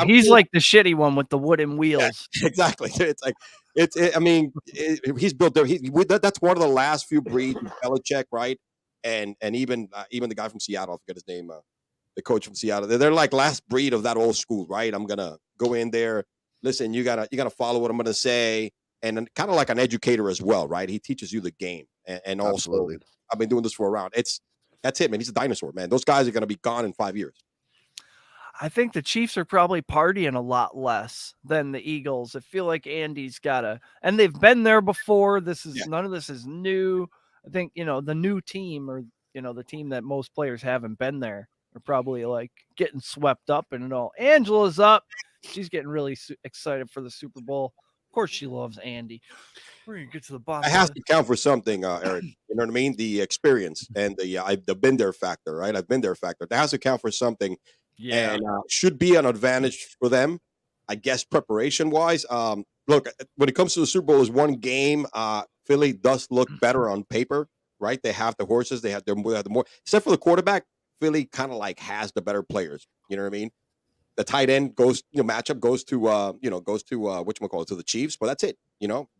He's like the shitty one with the wooden wheels. Yeah, exactly. It's like he's built there. That's one of the last few breeds, Belichick, right? And even the guy from Seattle, I forget his name, the coach from Seattle. They're like last breed of that old school, right? I'm gonna go in there. Listen, you gotta follow what I'm gonna say, and kind of like an educator as well, right? He teaches you the game, and also Absolutely. I've been doing this for a round. That's it, man. He's a dinosaur, man. Those guys are gonna be gone in 5 years. I think the Chiefs are probably partying a lot less than the Eagles. I feel like Andy's and they've been there before. None of this is new. I think, the new team or, the team that most players haven't been there are probably like getting swept up and all. Angela's up. She's getting really excited for the Super Bowl. Of course she loves Andy. We're going to get to the bottom. It has to count for something, Eric. You know what I mean? The experience and the been there factor, right? I've been there factor. That has to count for something. Yeah. And should be an advantage for them, I guess, preparation-wise. Look, when it comes to the Super Bowl, is one game. Philly does look better on paper, right? They have the horses. They have the more. Except for the quarterback, Philly kind of like has the better players. You know what I mean? The tight end matchup goes to whatchamacallit, to the Chiefs, but that's it.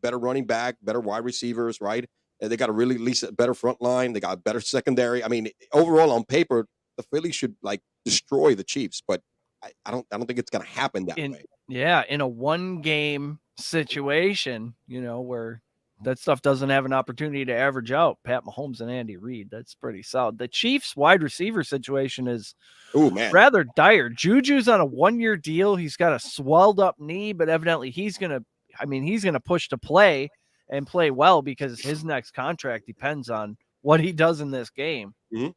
Better running back, better wide receivers, right? And they got a really at least a better front line. They got better secondary. I mean, overall on paper, the Phillies should like destroy the Chiefs, but I don't think it's going to happen that way. Yeah, in a one-game situation, where that stuff doesn't have an opportunity to average out. Pat Mahomes and Andy Reid, that's pretty solid. The Chiefs wide receiver situation is rather dire. Juju's on a 1-year deal. He's got a swelled up knee, but evidently he's going to push to play and play well because his next contract depends on what he does in this game. Mm-hmm.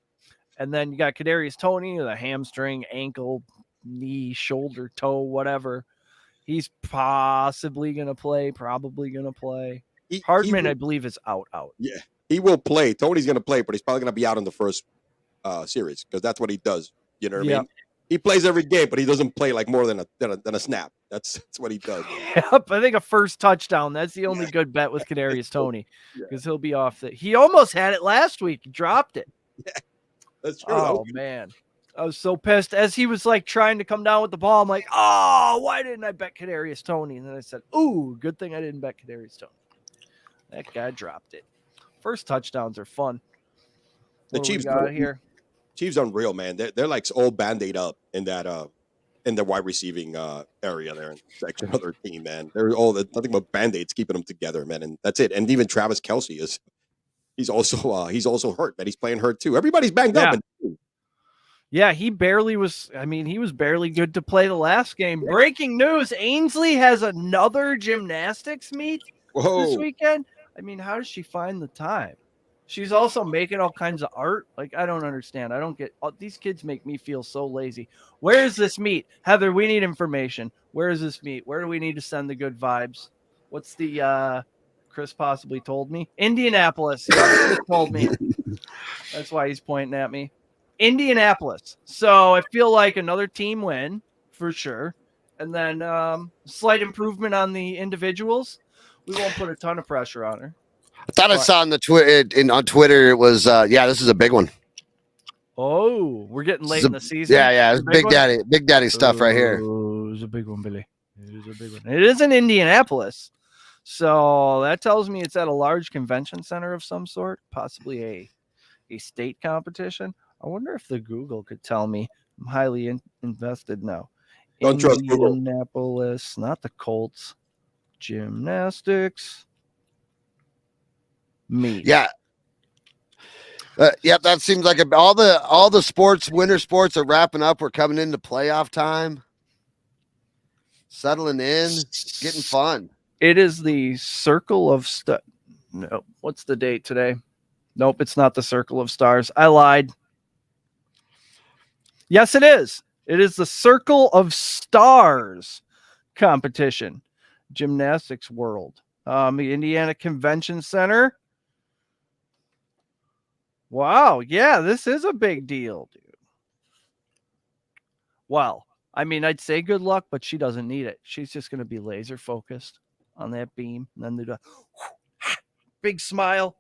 And then you got Kadarius Toney with a hamstring, ankle, knee, shoulder, toe, whatever. He's possibly going to play, probably going to play. Hardman, I believe, is out. Yeah, he will play. Tony's going to play, but he's probably going to be out in the first series because that's what he does. You know what I mean? He plays every game, but he doesn't play like more than a snap. That's what he does. Yep, I think a first touchdown. That's the only good bet with Kadarius Toney because he'll be off. He almost had it last week. He dropped it. Yeah, that's true. Oh, man. I was so pissed as he was like trying to come down with the ball. I'm like, oh, why didn't I bet Kadarius Toney? And then I said, ooh, good thing I didn't bet Kadarius Toney. That guy dropped it. First touchdowns are fun. The What do we Chiefs got here? Chiefs unreal, man. They're like all band-aid up in that in the wide receiving area there in section of their team, man. They're all nothing but band-aids keeping them together, man. And that's it. And even Travis Kelce he's also hurt, man. He's playing hurt too. Everybody's banged up. Yeah, he was barely good to play the last game. Breaking news, Ainsley has another gymnastics meet this weekend. I mean, how does she find the time? She's also making all kinds of art. Like, I don't understand. I don't get these kids make me feel so lazy. Where is this meet? Heather, we need information. Where is this meet? Where do we need to send the good vibes? What's the Chris possibly told me? Indianapolis. Yeah, Chris told me. That's why he's pointing at me. Indianapolis. So I feel like another team win for sure. And then slight improvement on the individuals. We won't put a ton of pressure on her. I thought I saw on Twitter it was this is a big one. Oh, we're getting late in the season. Yeah, it's Big Daddy stuff right here. Oh, it's a big one, Billy. It is a big one. It is in Indianapolis. So that tells me it's at a large convention center of some sort, possibly a state competition. I wonder if the Google could tell me. I'm highly invested now. Don't trust Google. Indianapolis, not the Colts. Gymnastics meet. Yeah. That seems like all the winter sports are wrapping up. We're coming into playoff time. Settling in, getting fun. It is the Circle of No, what's the date today? Nope, it's not the Circle of Stars. I lied. Yes, it is. It is the Circle of Stars competition. Gymnastics World. The Indiana Convention Center. Wow. Yeah, this is a big deal, dude. Well, I mean, I'd say good luck, but she doesn't need it. She's just going to be laser focused on that beam. And then they do big smile.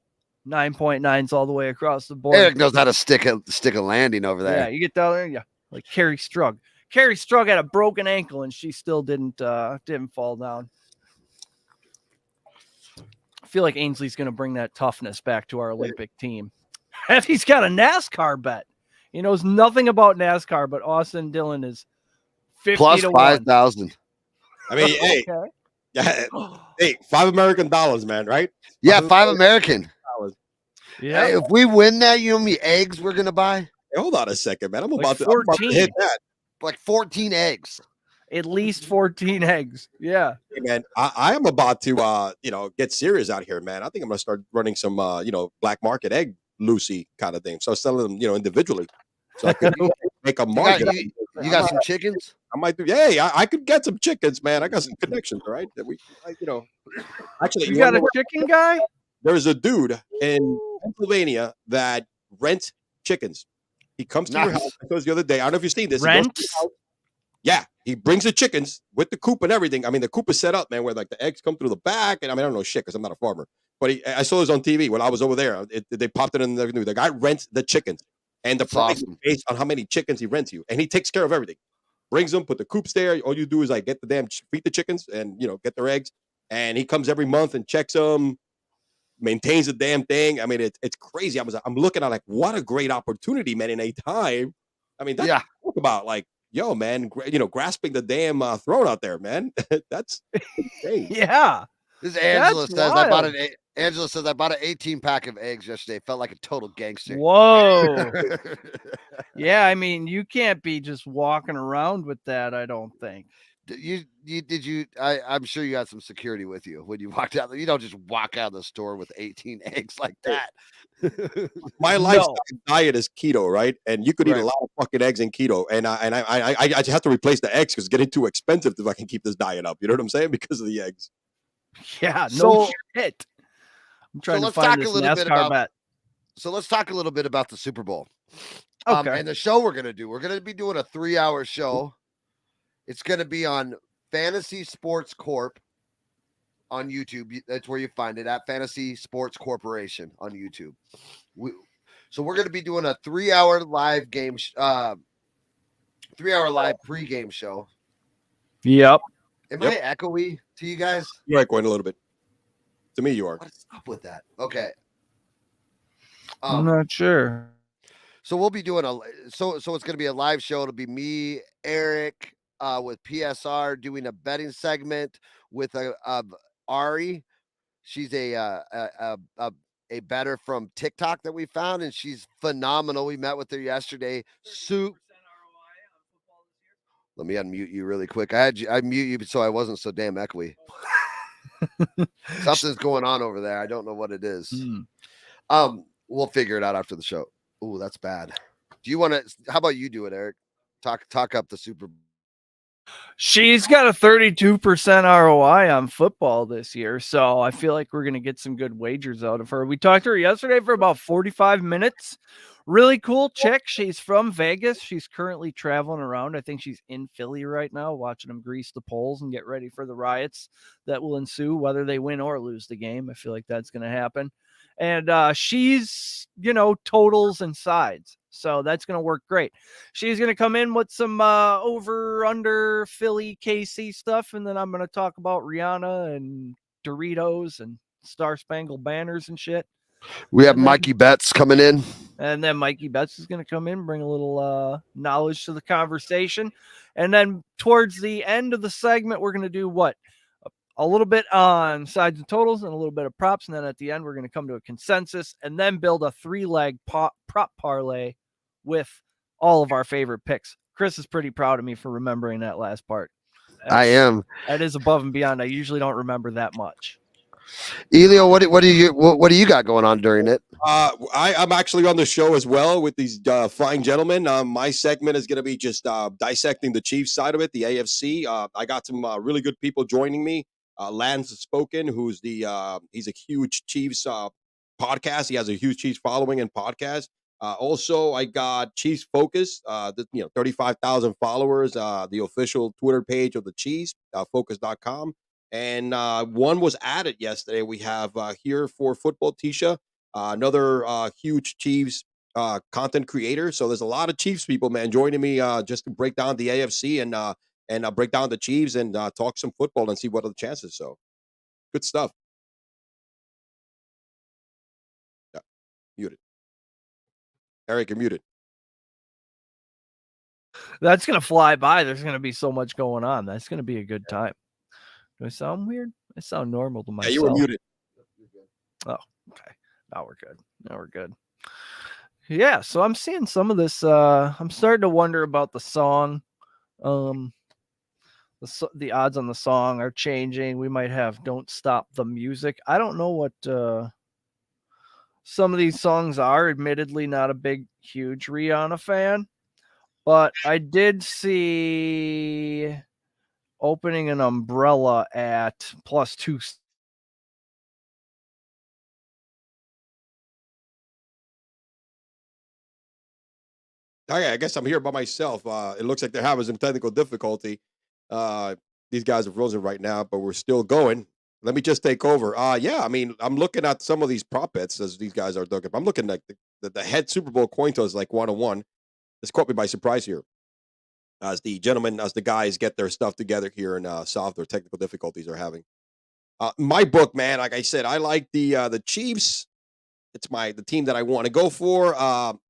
9.9s all the way across the board. Eric knows how to stick a landing over there. Yeah, you get down there, like Carrie Strug. Carrie Strug had a broken ankle and she still didn't fall down. I feel like Ainsley's going to bring that toughness back to our Olympic team. And he's got a NASCAR bet. He knows nothing about NASCAR, but Austin Dillon is 50 plus to 5,000. I mean, hey, hey, $5 American, man, right? Yeah, $5 American. Yeah. Hey, if we win that, you know how many eggs we're gonna buy? Hey, hold on a second, man. I'm like about to hit that. Like 14 eggs. At least 14 eggs. Yeah. Hey, man, I am about to get serious out here, man. I think I'm gonna start running some black market egg Lucy kind of thing. So selling them, individually. So I could make a market. You got some chickens? I might do. Yeah, I could get some chickens, man. I got some connections, all right? That we, actually, you got a chicken guy? There's a dude in Pennsylvania that rents chickens. He comes to your house. I told you the other day. I don't know if you've seen this. Yeah, he brings the chickens with the coop and everything. I mean, the coop is set up, man, where like the eggs come through the back. And I mean, I don't know shit because I'm not a farmer. But I saw this on TV when I was over there. They popped it in the news. The guy rents the chickens, and the price is based on how many chickens he rents you, and he takes care of everything. Brings them, put the coops there. All you do is like get the damn feed the chickens and get their eggs. And he comes every month and checks them, maintains the damn thing. I mean, it's crazy. I'm looking at like what a great opportunity, man. In a time, I mean, that's talk about like, yo, man, grasping the damn throne out there, man. That's insane. Yeah. This is Angela says Angela says I bought an 18-pack of eggs yesterday. Felt like a total gangster. Whoa. Yeah, I mean, you can't be just walking around with that, I don't think. I'm sure you had some security with you when you walked out. You don't just walk out of the store with 18 eggs like that. My lifestyle diet is keto, right? And you could eat a lot of fucking eggs in keto. And I just have to replace the eggs because it's getting too expensive if I can keep this diet up. You know what I'm saying? Because of the eggs. Yeah, no shit. I'm trying to find this NASCAR bet. So let's talk a little bit about the Super Bowl. Okay. And the show we're going to do. We're going to be doing a 3-hour show. It's going to be on Fantasy Sports Corp on YouTube. That's where you find it, at Fantasy Sports Corporation on YouTube. So we're going to be doing a 3-hour live game 3-hour live pregame show. Yep. Am I echoey to you guys? You're echoing a little bit. To me, you are. What's up with that? Okay. I'm not sure. So we'll be doing so it's going to be a live show. It'll be me, Eric, with PSR doing a betting segment with Ari. She's a bettor from TikTok that we found, and she's phenomenal. We met with her yesterday. Let me unmute you really quick. I mute you so I wasn't so damn echoey. Something's going on over there. I don't know what it is. We'll figure it out after the show. Ooh, that's bad. Do you want to? How about you do it, Eric? Talk up the Super Bowl. She's got a 32% ROI on football this year, so I feel like we're going to get some good wagers out of her. We talked to her yesterday for about 45 minutes. Really cool chick. She's from Vegas. She's currently traveling around. I think she's in Philly right now, watching them grease the polls and get ready for the riots that will ensue, whether they win or lose the game. I feel like that's going to happen. And she's, totals and sides. So that's going to work great. She's going to come in with some over-under Philly KC stuff, and then I'm going to talk about Rihanna and Doritos and Star-Spangled Banners and shit. We have Mikey Betts coming in. And then Mikey Betts is going to come in, bring a little knowledge to the conversation. And then towards the end of the segment, we're going to do what? A little bit on sides and totals and a little bit of props. And then at the end, we're going to come to a consensus and then build a 3-leg prop parlay with all of our favorite picks. Chris is pretty proud of me for remembering that last part. I am. That is above and beyond. I usually don't remember that much. Elio, what do you got going on during it? I'm actually on the show as well with these fine gentlemen. My segment is going to be just dissecting the Chiefs side of it, the AFC. I got some really good people joining me. Lance Spoken, who's he's a huge Chiefs podcast. He has a huge Chiefs following and podcast. Also, I got Chiefs Focus, 35,000 followers, the official Twitter page of the Chiefs, focus.com. And one was added yesterday. We have Here for Football, Tisha, another huge Chiefs content creator. So there's a lot of Chiefs people, man, joining me just to break down the AFC and break down the Chiefs and talk some football and see what are the chances. So good stuff. Yeah, muted. Eric, you're muted. That's going to fly by. There's going to be so much going on. That's going to be a good time. Do I sound weird? I sound normal to myself. Yeah, you were muted. Oh, okay. Now we're good. Yeah, so I'm seeing some of this. I'm starting to wonder about the song. The odds on the song are changing. We might have Don't Stop the Music. I don't know what some of these songs are. Admittedly, not a big, huge Rihanna fan. But I did see opening an umbrella at +2. Okay, I guess I'm here by myself. It looks like they're having some technical difficulty. These guys are frozen right now, but we're still going. Let me just take over. Yeah, I mean, I'm looking at some of these prop bets as these guys are looking. I'm looking at the head Super Bowl coin toss like 101. This caught me by surprise here. As the guys get their stuff together here and solve their technical difficulties they're having. My book, man, like I said, I like the Chiefs. It's the team that I want to go for.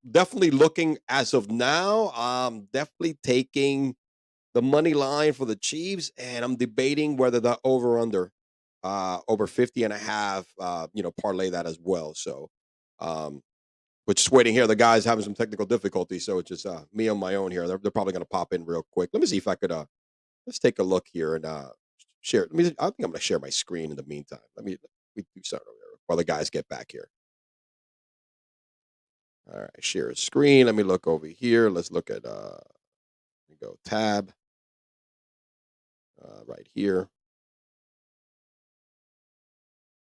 Definitely looking as of now. Definitely taking the money line for the Chiefs, and I'm debating whether the over 50.5. Parlay that as well. So, we're just waiting here. The guys having some technical difficulties, so it's just me on my own here. They're probably going to pop in real quick. Let me see if I could. Let's take a look here and share. I think I'm going to share my screen in the meantime. We do something over there while the guys get back here. All right, share a screen. Let me look over here. Let's look at. Let me go tab. Right here.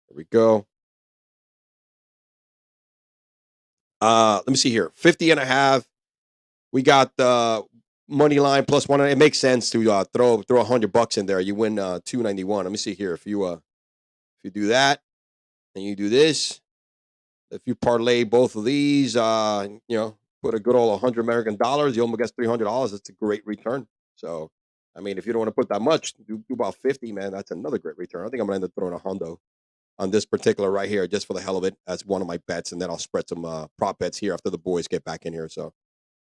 There we go. Let me see here. 50.5. We got the money line +1. It makes sense to throw $100 in there. You win $291. Let me see here. If you do that and you do this, if you parlay both of these, put a good old $100 American, you almost get $300. That's a great return. So, I mean, if you don't want to put that much, do about 50, man. That's another great return. I think I'm going to end up throwing a hundo on this particular right here, just for the hell of it, as one of my bets, and then I'll spread some prop bets here after the boys get back in here. So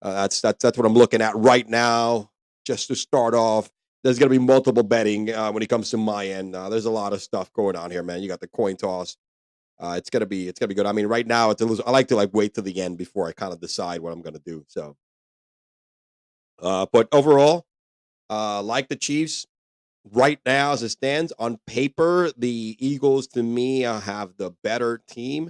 that's what I'm looking at right now. Just to start off, there's going to be multiple betting when it comes to my end. There's a lot of stuff going on here, man. You got the coin toss. It's gonna be good. I mean, right now I like to wait to the end before I kind of decide what I'm gonna do. So, but overall, like the Chiefs right now as it stands on paper, the Eagles to me have the better team.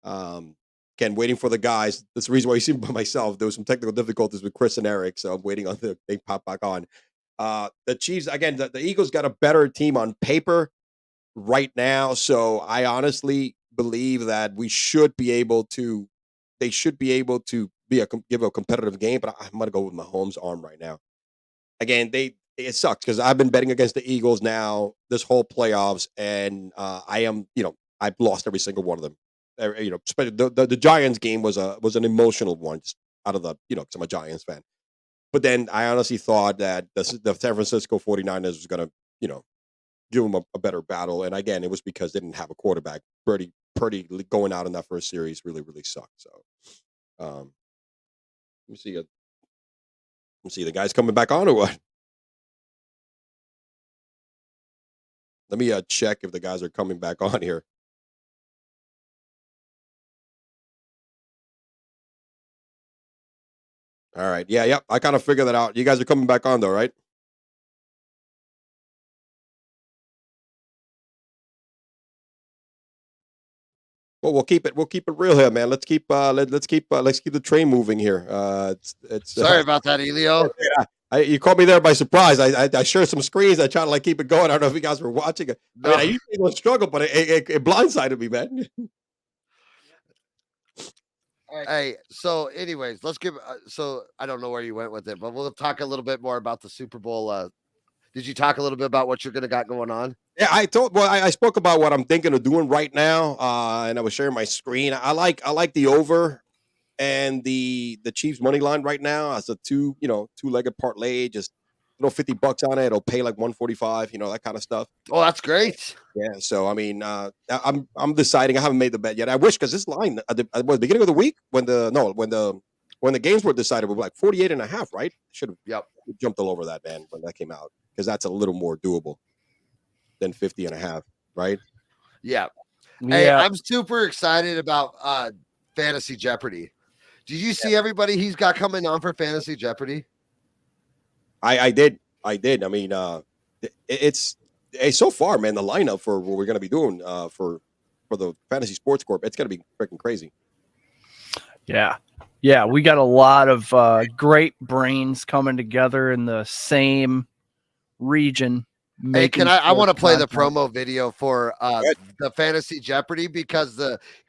Again, waiting for the guys. That's the reason why you see by myself. There was some technical difficulties with Chris and Eric, so I'm waiting on they pop back on. The Chiefs again. The Eagles got a better team on paper right now, so I honestly believe that they should be able to give a competitive game, but I'm going to go with Mahomes' arm right now. Again, it sucks because I've been betting against the Eagles now this whole playoffs, and I've lost every single one of them. Especially the Giants game was an emotional one, just out of because I'm a Giants fan. But then I honestly thought that the San Francisco 49ers was going to, give them a better battle. And again, it was because they didn't have a quarterback. Purdy going out in that first series really, really sucked. So, let me see the guys coming back on or what? Let me check if the guys are coming back on here. All right. Yeah. Yep. I kind of figured that out. You guys are coming back on though, right? Well, we'll keep it real here, man. Let's keep the train moving here. Sorry about that, Elio. Yeah, you caught me there by surprise. I shared some screens. I tried to keep it going. I don't know if you guys were watching it. No. I usually don't struggle, but it blindsided me, man. Hey, so anyways, let's give. So I don't know where you went with it, but we'll talk a little bit more about the Super Bowl. Did you talk a little bit about what you're got going on? Yeah, I spoke about what I'm thinking of doing right now, and I was sharing my screen. I like the over and the Chiefs money line right now as a two-legged parlay. Just $50 on it. It'll pay like 145. That kind of stuff. Oh, that's great. Yeah. So I mean, I'm deciding. I haven't made the bet yet. I wish because this line at the beginning of the week when the games were decided were like 48.5. Right? Should have jumped all over that, man, when that came out, because that's a little more doable than 50.5, right? Yeah. Hey, I'm super excited about Fantasy Jeopardy. Did you see everybody he's got coming on for Fantasy Jeopardy? I did. I mean, it's so far, man. The lineup for what we're going to be doing for the Fantasy Sports Corp, it's going to be freaking crazy. Yeah. We got a lot of great brains coming together in the same region. Hey, I want to play the promo video for the Fantasy Jeopardy because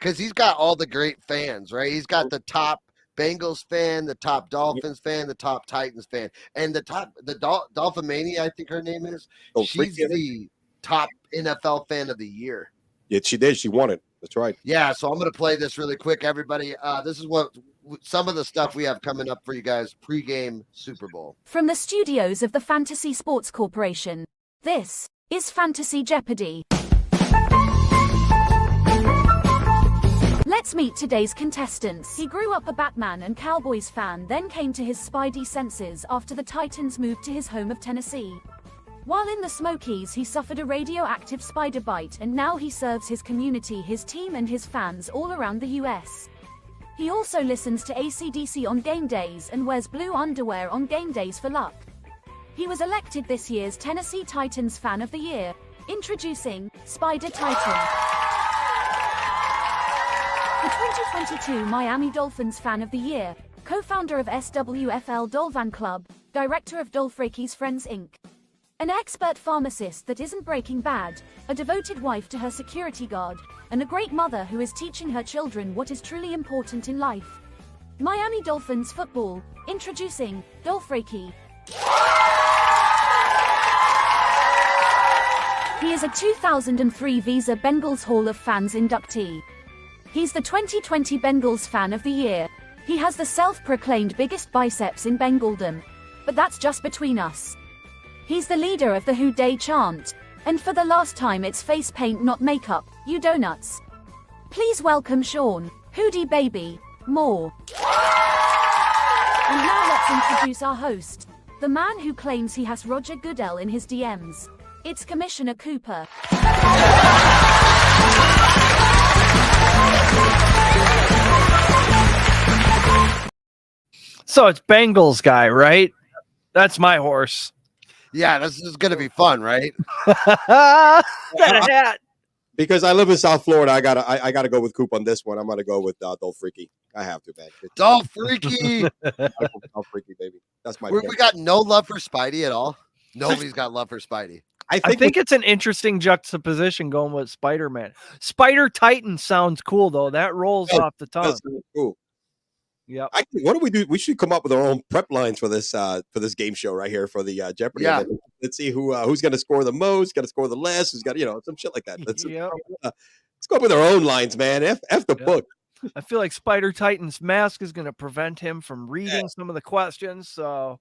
he's got all the great fans, right? He's got the top Bengals fan, the top Dolphins fan, the top Titans fan, and the Dolphinmania, I think her name is. She's the top NFL fan of the year. Yeah, she did. She won it. That's right. Yeah, so I'm going to play this really quick, everybody. This is what some of the stuff we have coming up for you guys pregame Super Bowl. From the studios of the Fantasy Sports Corporation, this is Fantasy Jeopardy. Let's meet today's contestants. He grew up a Batman and Cowboys fan, then came to his spidey senses after the Titans moved to his home of Tennessee. While in the Smokies, he suffered a radioactive spider bite, and now he serves his community, his team, and his fans all around the US. He also listens to AC/DC on game days and wears blue underwear on game days for luck. He was elected this year's Tennessee Titans Fan of the Year. Introducing Spider Titan. The 2022 Miami Dolphins Fan of the Year, co-founder of SWFL Dolvan Club, director of Dolphrake's Friends Inc. An expert pharmacist that isn't Breaking Bad, a devoted wife to her security guard, and a great mother who is teaching her children what is truly important in life. Miami Dolphins football, introducing Dolphrake. He is a 2003 Visa Bengals Hall of Fans inductee. He's the 2020 Bengals Fan of the Year. He has the self-proclaimed biggest biceps in Bengaldom. But that's just between us. He's the leader of the Who Day chant. And for the last time, it's face paint, not makeup, you donuts. Please welcome Sean, Hoodie Baby, Moore. And now let's introduce our host. The man who claims he has Roger Goodell in his DMs. It's Commissioner Cooper. So it's Bengals guy, right? That's my horse. Yeah, this is going to be fun, right? Got a hat. Because I live in South Florida, I gotta go with Coop on this one. I'm gonna go with Dolph Freaky. I have to, man. Dolph Freaky. Dolph Freaky, baby. That's my. We got no love for Spidey at all. Nobody's got love for Spidey. I think it's an interesting juxtaposition going with Spider-Man. Spider Titan sounds cool though. That rolls off the tongue. That's cool. Yeah. What do we do? We should come up with our own prep lines for this game show right here for the Jeopardy. Yeah. Let's see who's going to score the most, going to score the less, who's got some shit like that. Let's go up with our own lines, man. F the book. I feel like Spider Titan's mask is going to prevent him from reading some of the questions. So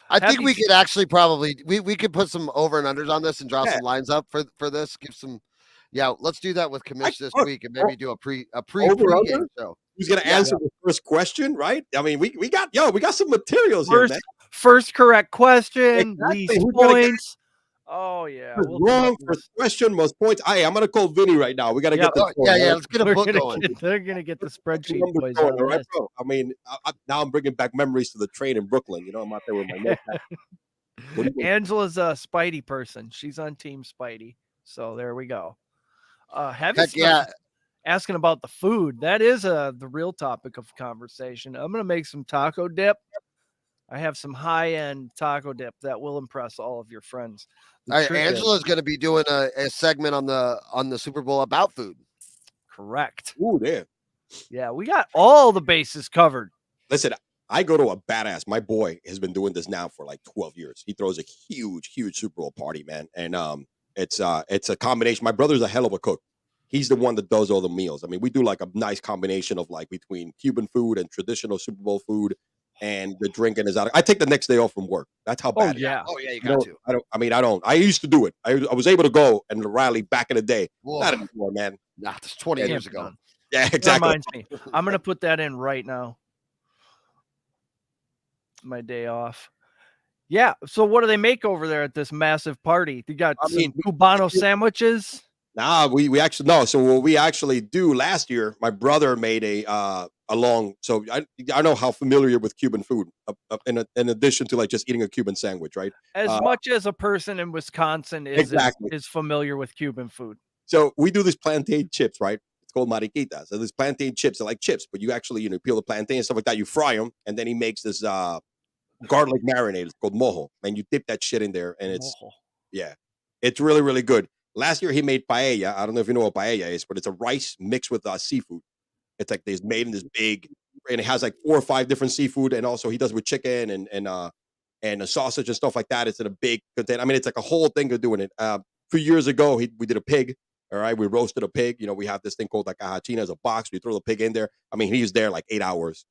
I think we could actually probably we could put some over and unders on this and draw some lines up for this. Give some. Yeah, let's do that with Commish this week and maybe do a pre game show. Who's going to answer the first question, right? I mean, we got some materials first, here, man. First correct question, exactly. least points. Oh, yeah. Wrong first question, most points. I'm going to call Vinny right now. We got to get this going. Let's get a book going. They're going to get the spreadsheet. Boys all right, bro. I mean, now I'm bringing back memories to the train in Brooklyn. I'm out there with my notepad. Angela's a Spidey person. She's on Team Spidey. So there we go. Asking about the food. That is the real topic of conversation. I'm going to make some taco dip. I have some high-end taco dip that will impress all of your friends. Angela's going to be doing a segment on the Super Bowl about food. Correct. Ooh, there. Yeah, we got all the bases covered. Listen, I go to a badass. My boy has been doing this now for like 12 years. He throws a huge Super Bowl party, man. And it's a combination. My brother's a hell of a cook. He's the one that does all the meals. I mean, we do like a nice combination of like between Cuban food and traditional Super Bowl food, and the drinking is out. I take the next day off from work. That's how bad. Oh yeah, you got to. I don't. I used to do it. I was able to go and rally back in the day. Whoa. Not anymore, man. Nah, that's 20 years ago. Yeah, exactly. That reminds me. I'm gonna put that in right now. My day off. Yeah. So what do they make over there at this massive party? You got some Cubano sandwiches. Nah, we actually no. So what we actually do last year, my brother made a long. So I know how familiar you're with Cuban food. In addition to like just eating a Cuban sandwich, right? As much as a person in Wisconsin is familiar with Cuban food. So we do this plantain chips, right? It's called mariquitas. So these plantain chips are like chips, but you actually peel the plantain and stuff like that. You fry them, and then he makes this garlic marinade. It's called mojo, and you dip that shit in there, and it's really really good. Last year, he made paella. I don't know if you know what paella is, but it's a rice mixed with seafood. It's like this made in this big, and it has like 4 or 5 different seafood, and also he does with chicken and a sausage and stuff like that. It's in a big container. I mean, it's like a whole thing of doing it. A few years ago, we did a pig. All right, we roasted a pig. We have this thing called like a hachina as a box. We throw the pig in there. I mean, he was there like 8 hours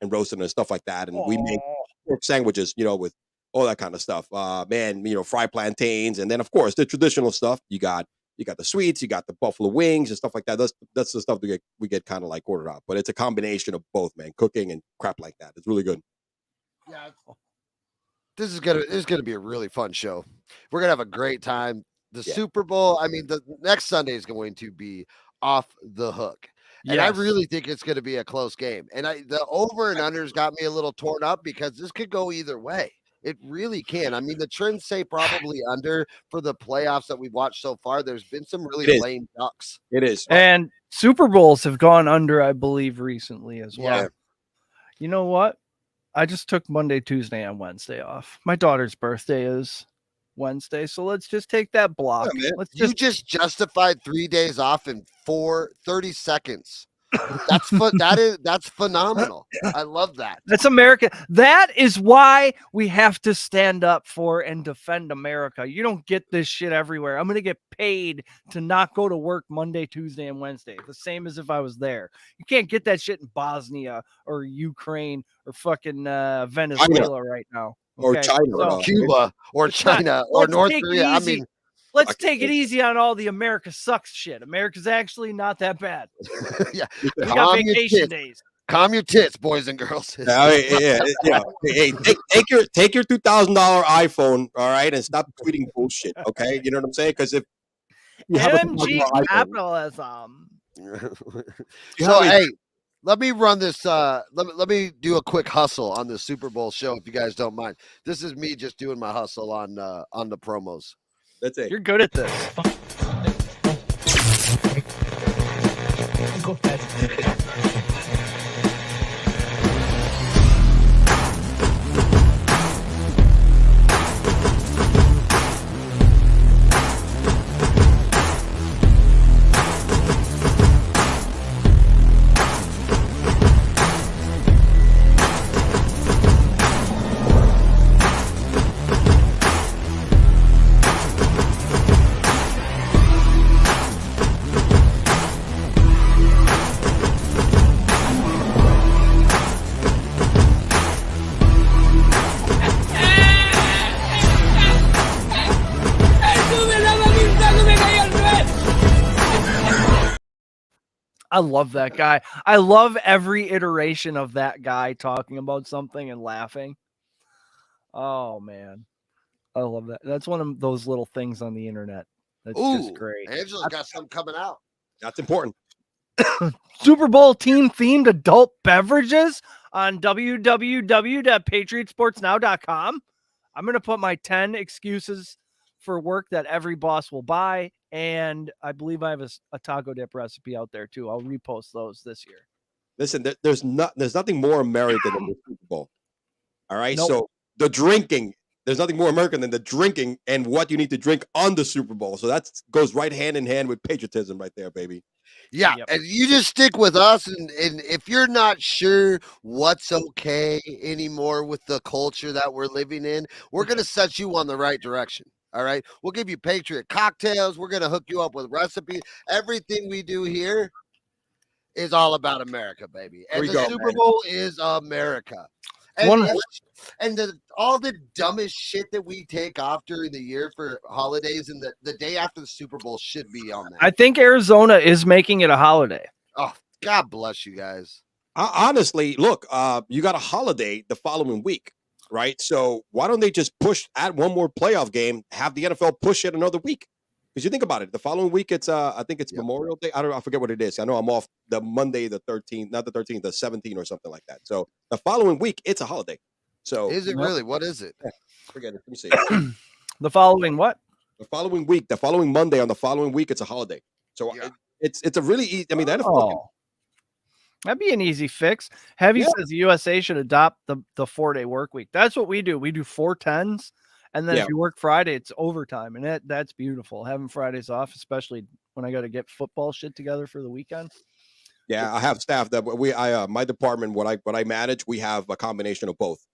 and roasting and stuff like that. And we make pork sandwiches, with all that kind of stuff. Fried plantains, and then of course the traditional stuff. You got the sweets, you got the buffalo wings and stuff like that. That's the stuff we get kind of like ordered out. But it's a combination of both, man, cooking and crap like that. It's really good. Yeah, this is gonna be a really fun show. We're gonna have a great time. The Super Bowl. I mean, the next Sunday is going to be off the hook. And I really think it's going to be a close game. And the over and unders got me a little torn up because this could go either way. It really can. I mean, the trends say probably under for the playoffs that we've watched so far. There's been some really lame ducks. It is. And Super Bowls have gone under, I believe, recently as well. Yeah. You know what? I just took Monday, Tuesday, and Wednesday off. My daughter's birthday is Wednesday, so let's just take that block. You just justified 3 days off in 30 seconds. That's phenomenal. I love that. That's America. That is why we have to stand up for and defend America. You don't get this shit everywhere. I'm going to get paid to not go to work Monday, Tuesday, and Wednesday. The same as if I was there. You can't get that shit in Bosnia or Ukraine or fucking Venezuela right now. Okay? Or China. Or Cuba or China or North Korea. I mean, let's take it easy on all the America sucks shit. America's actually not that bad. Yeah. We got vacation days. Calm your tits, boys and girls. Hey, take your $2,000 iPhone, all right, and stop tweeting bullshit. Okay, you know what I'm saying? Because if you have MG capitalism. So hey, let me run this. Let me do a quick hustle on the Super Bowl show, if you guys don't mind. This is me just doing my hustle on the promos. That's it. You're good at this. I love that guy. I love every iteration of that guy talking about something and laughing. Oh, man. I love that. That's one of those little things on the internet. That's just great. Angela's got something coming out. That's important. Super Bowl team-themed adult beverages on www.patriotsportsnow.com. I'm going to put my 10 excuses for work that every boss will buy, and I believe I have a taco dip recipe out there too. I'll repost those this year. Listen, there's nothing more American than the Super Bowl. All right, Nope. So the drinking, there's nothing more American than the drinking and what you need to drink on the Super Bowl. So that goes right hand in hand with patriotism, right there, baby. Yeah, Yep. and you just stick with us, and if you're not sure what's okay anymore with the culture that we're living in, we're going to set you on the right direction, all right? We'll give you Patriot cocktails. We're going to hook you up with recipes. Everything we do here is all about America, baby. And the Super Bowl is America. And all the dumbest shit that we take off during the year for holidays and the day after the Super Bowl should be on that. I think Arizona is making it a holiday. Oh, God bless you guys. Honestly, look, you got a holiday the following week, right? So why don't they just add one more playoff game, have the NFL push it another week? Because you think about it, the following week, it's I think it's Memorial Day. I forget what it is. I know I'm off the Monday, the 13th, not the 13th, the 17th or something like that. So the following week, it's a holiday. So is it really? What is it? Forget it. Let me see. The following what? The following week, the following Monday on the following week, it's a holiday. So it's a really easy. I mean, the NFL. That'd be an easy fix. Heavy says the USA should adopt the 4-day work week. That's what we do. We do 4 10s. And then if you work Friday, it's overtime. And that's beautiful. Having Fridays off, especially when I got to get football shit together for the weekend. Yeah, I have staff that my department, what I manage, we have a combination of both.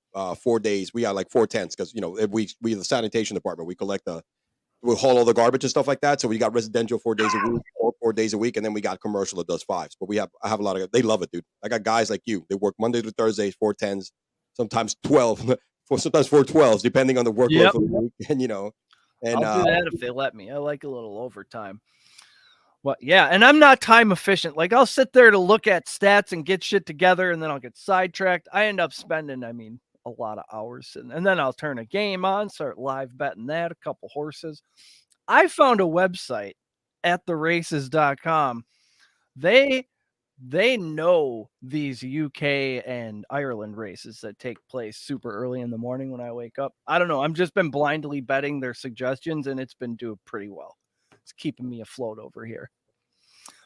4 days. We got like 4 10s because we the sanitation department. We we'll haul all the garbage and stuff like that. So we got residential 4 days a week, 4 days a week, and then we got commercial that does 5s. But I have a lot of they love it, dude. I got guys like you. They work Monday to Thursday, 4 10s, sometimes 12. Sometimes 4 12s, depending on the workload for the week, and I'll do that if they let me. I like a little overtime. Well, yeah, and I'm not time efficient. Like I'll sit there to look at stats and get shit together, and then I'll get sidetracked. I end up spending, a lot of hours, and then I'll turn a game on, start live betting that, a couple horses. I found a website at theraces.com. They know these UK and Ireland races that take place super early in the morning when I wake up. I don't know. I've just been blindly betting their suggestions, and it's been doing pretty well. It's keeping me afloat over here.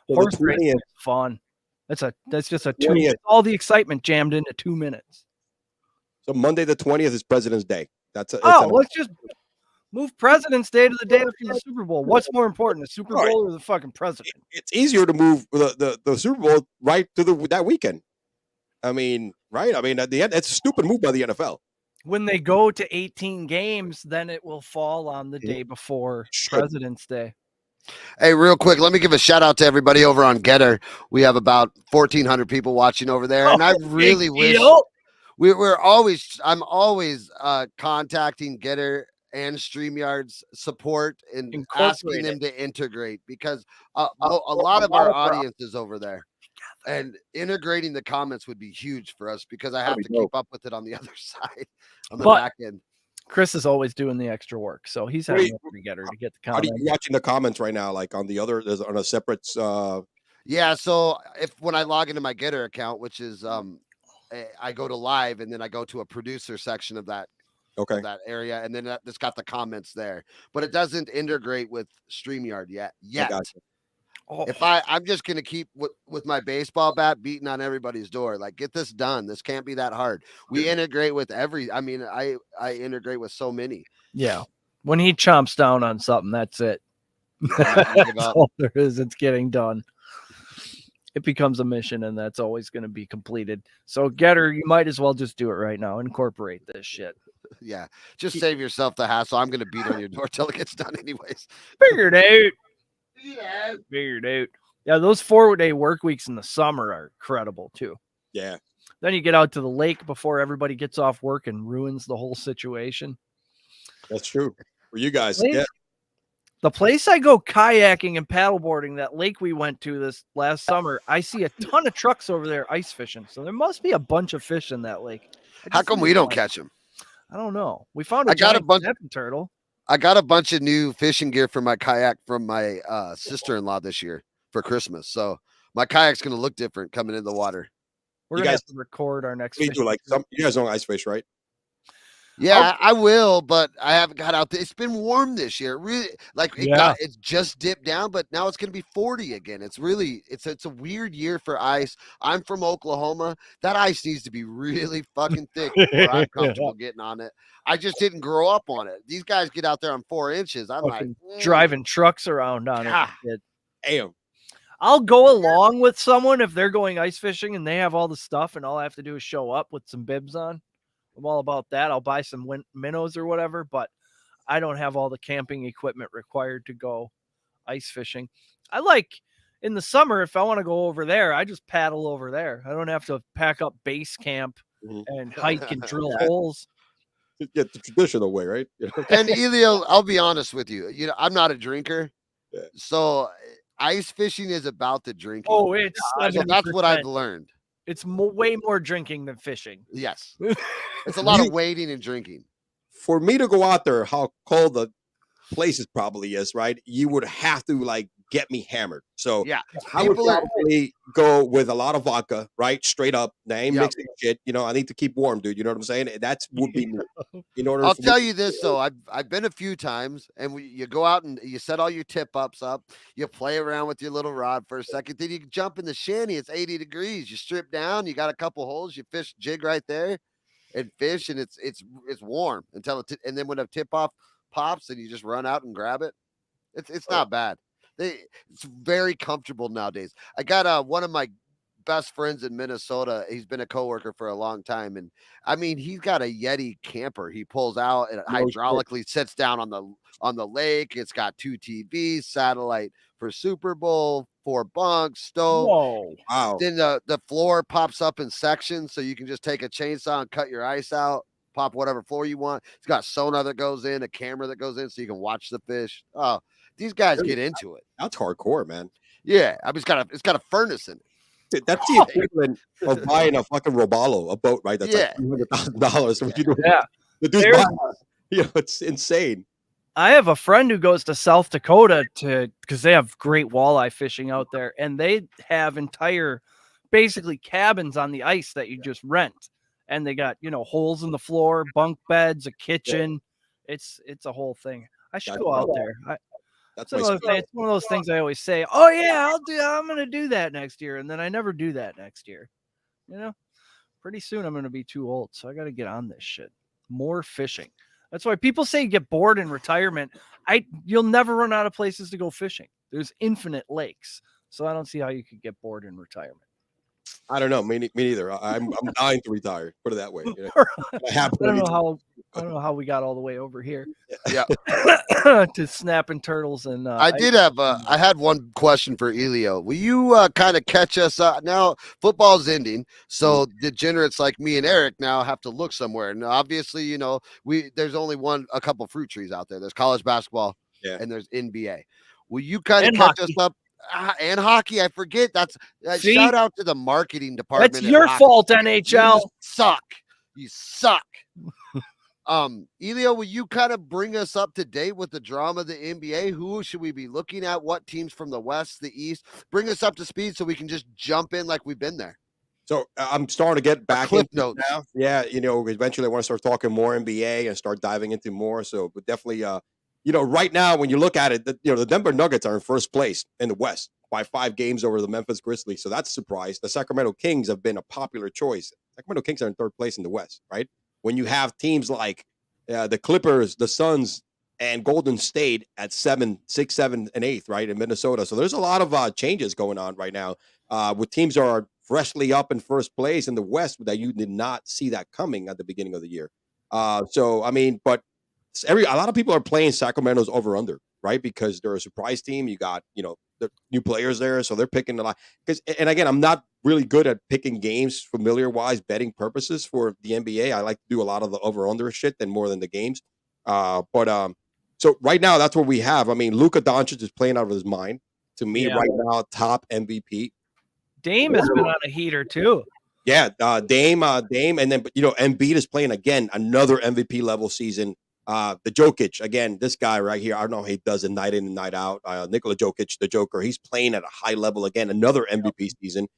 So Horse racing is fun. That's just a 2 minutes. All the excitement jammed into 2 minutes. So Monday the 20th is President's Day. Move President's Day to the day after the Super Bowl. What's more important, the Super Bowl or the fucking president? It's easier to move the Super Bowl right to that weekend. I mean, right? I mean, at the end, it's a stupid move by the NFL. When they go to 18 games, then it will fall on the day before President's Day. Hey, real quick, let me give a shout out to everybody over on Getter. We have about 1,400 people watching over there, and I really wish I'm always contacting Getter and StreamYard's support and asking them to integrate, because a lot of our audience is over there, and integrating the comments would be huge for us, because I have to keep up with it on the other side, on the back end. Chris is always doing the extra work, so he's having to get her to get the comments. How are you watching the comments right now? Like on the other, there's on a separate. Yeah, so when I log into my Getter account, which is I go to live, and then I go to a producer section of that. Okay. That area, and then it's got the comments there, but it doesn't integrate with StreamYard yet. If I'm just gonna keep with my baseball bat beating on everybody's door, like, get this done. This can't be that hard. We integrate with I integrate with so many. Yeah, when he chomps down on something, that's it. That's all there is. It's getting done. It becomes a mission, and that's always going to be completed. So Getter, you might as well just do it right now. Incorporate this shit. Yeah, just save yourself the hassle. I'm going to beat on your door till it gets done anyways. Figured out. Yeah, figured out. Yeah, those 4-day work weeks in the summer are incredible too. Yeah. Then you get out to the lake before everybody gets off work and ruins the whole situation. That's true. For you guys, yeah. The place I go kayaking and paddleboarding, that lake we went to this last summer, I see a ton of trucks over there ice fishing. So there must be a bunch of fish in that lake. How come we don't catch them? I don't know. We found a giant snapping turtle. I got a bunch of new fishing gear for my kayak from my sister-in-law this year for Christmas. So my kayak's going to look different coming in the water. We're going to have to record our next you guys don't ice fish, right? Yeah, I will, but I haven't got out there. It's been warm this year. Really, it's just dipped down, but now it's going to be 40 again. It's a weird year for ice. I'm from Oklahoma. That ice needs to be really fucking thick before I'm comfortable getting on it. I just didn't grow up on it. These guys get out there on 4 inches. I'm like driving trucks around on it. Damn. I'll go along with someone if they're going ice fishing and they have all the stuff, and all I have to do is show up with some bibs on. I'm all about that. I'll buy some minnows or whatever, but I don't have all the camping equipment required to go ice fishing. I like in the summer, if I want to go over there, I just paddle over there. I don't have to pack up base camp and hike and drill holes. Get the traditional way, right? And Elio, I'll be honest with you. I'm not a drinker, so ice fishing is about the drinking. Oh, it's so that's what I've learned. It's way more drinking than fishing. Yes. It's a lot of waiting and drinking. For me to go out there, how cold the place probably is, right? You would have to get me hammered. So yeah, I would probably go with a lot of vodka, right? Straight up. Now, I ain't mixing shit. I need to keep warm, dude. You know what I'm saying? That would be me. I'll tell you this though. I've been a few times, and you go out and you set all your tip ups up. You play around with your little rod for a second. Then you jump in the shanty. It's 80 degrees. You strip down. You got a couple holes. You fish jig right there, and fish, and it's warm until and then when a tip off pops, and you just run out and grab it. It's not bad. It's very comfortable nowadays. I got one of my best friends in Minnesota. He's been a coworker for a long time, and I mean, he's got a Yeti camper. He pulls out and hydraulically sits down on the lake. It's got 2 TVs, satellite for Super Bowl, 4 bunks, stove. Whoa! Wow! Then the floor pops up in sections, so you can just take a chainsaw and cut your ice out. Pop whatever floor you want. It's got sonar that goes in, a camera that goes in, so you can watch the fish. Oh, these guys get into it. That's hardcore, man. Yeah, I mean, it's got a furnace in it. Dude, that's the equivalent of buying a fucking Robalo, a boat, right? That's like $200,000. So what you do? Yeah, the dude's buying, it's insane. I have a friend who goes to South Dakota because they have great walleye fishing out there, and they have entire, basically cabins on the ice that you just rent. And they got, holes in the floor, bunk beds, a kitchen. Yeah. It's a whole thing. I should go out there. It's one of those things I always say, oh yeah, I'm going to do that next year. And then I never do that next year. Pretty soon I'm going to be too old. So I got to get on this shit. More fishing. That's why people say you get bored in retirement. You'll never run out of places to go fishing. There's infinite lakes. So I don't see how you could get bored in retirement. I don't know. Me neither. I'm dying to retire. Put it that way. You know? I don't know how we got all the way over here. Yeah. To snapping turtles and I had one question for Elio. Will you kind of catch us up? Now football's ending, so degenerates like me and Eric now have to look somewhere. And obviously, you know, there's only a couple fruit trees out there. There's college basketball and there's NBA. Will you kind of catch us up? And hockey, I forget. That's shout out to the marketing department. That's your fault, NHL. You suck. Elio, will you kind of bring us up to date with the drama of the NBA? Who should we be looking at? What teams from the West, the East? Bring us up to speed so we can just jump in like we've been there. So I'm starting to get back clip into notes now. Yeah, you know, eventually I want to start talking more NBA and start diving into more. So, but definitely, you know, right now when you look at it, the Denver Nuggets are in first place in the West by 5 games over the Memphis Grizzlies. So that's a surprise. The Sacramento Kings have been a popular choice. Sacramento Kings are in third place in the West, right? When you have teams like the Clippers, the Suns, and Golden State at 7, 6, 7, and 8th, right, in Minnesota. So there's a lot of changes going on right now with teams that are freshly up in first place in the West that you did not see that coming at the beginning of the year. So, I mean, but a lot of people are playing Sacramento's over-under, right, because they're a surprise team. You got, you know, the new players there, so they're picking a lot. And again, I'm not really good at picking games familiar-wise betting purposes for the NBA. I like to do a lot of the over-under shit than more than the games. So right now, that's what we have. I mean, Luka Doncic is playing out of his mind. To me, right now, top MVP. Dame has been on a heater too. Yeah, Dame, and then you know, Embiid is playing again another MVP level season. The Jokic again, this guy right here. I don't know how he does it night in and night out. Nikola Jokic, the Joker, he's playing at a high level again. Another MVP season,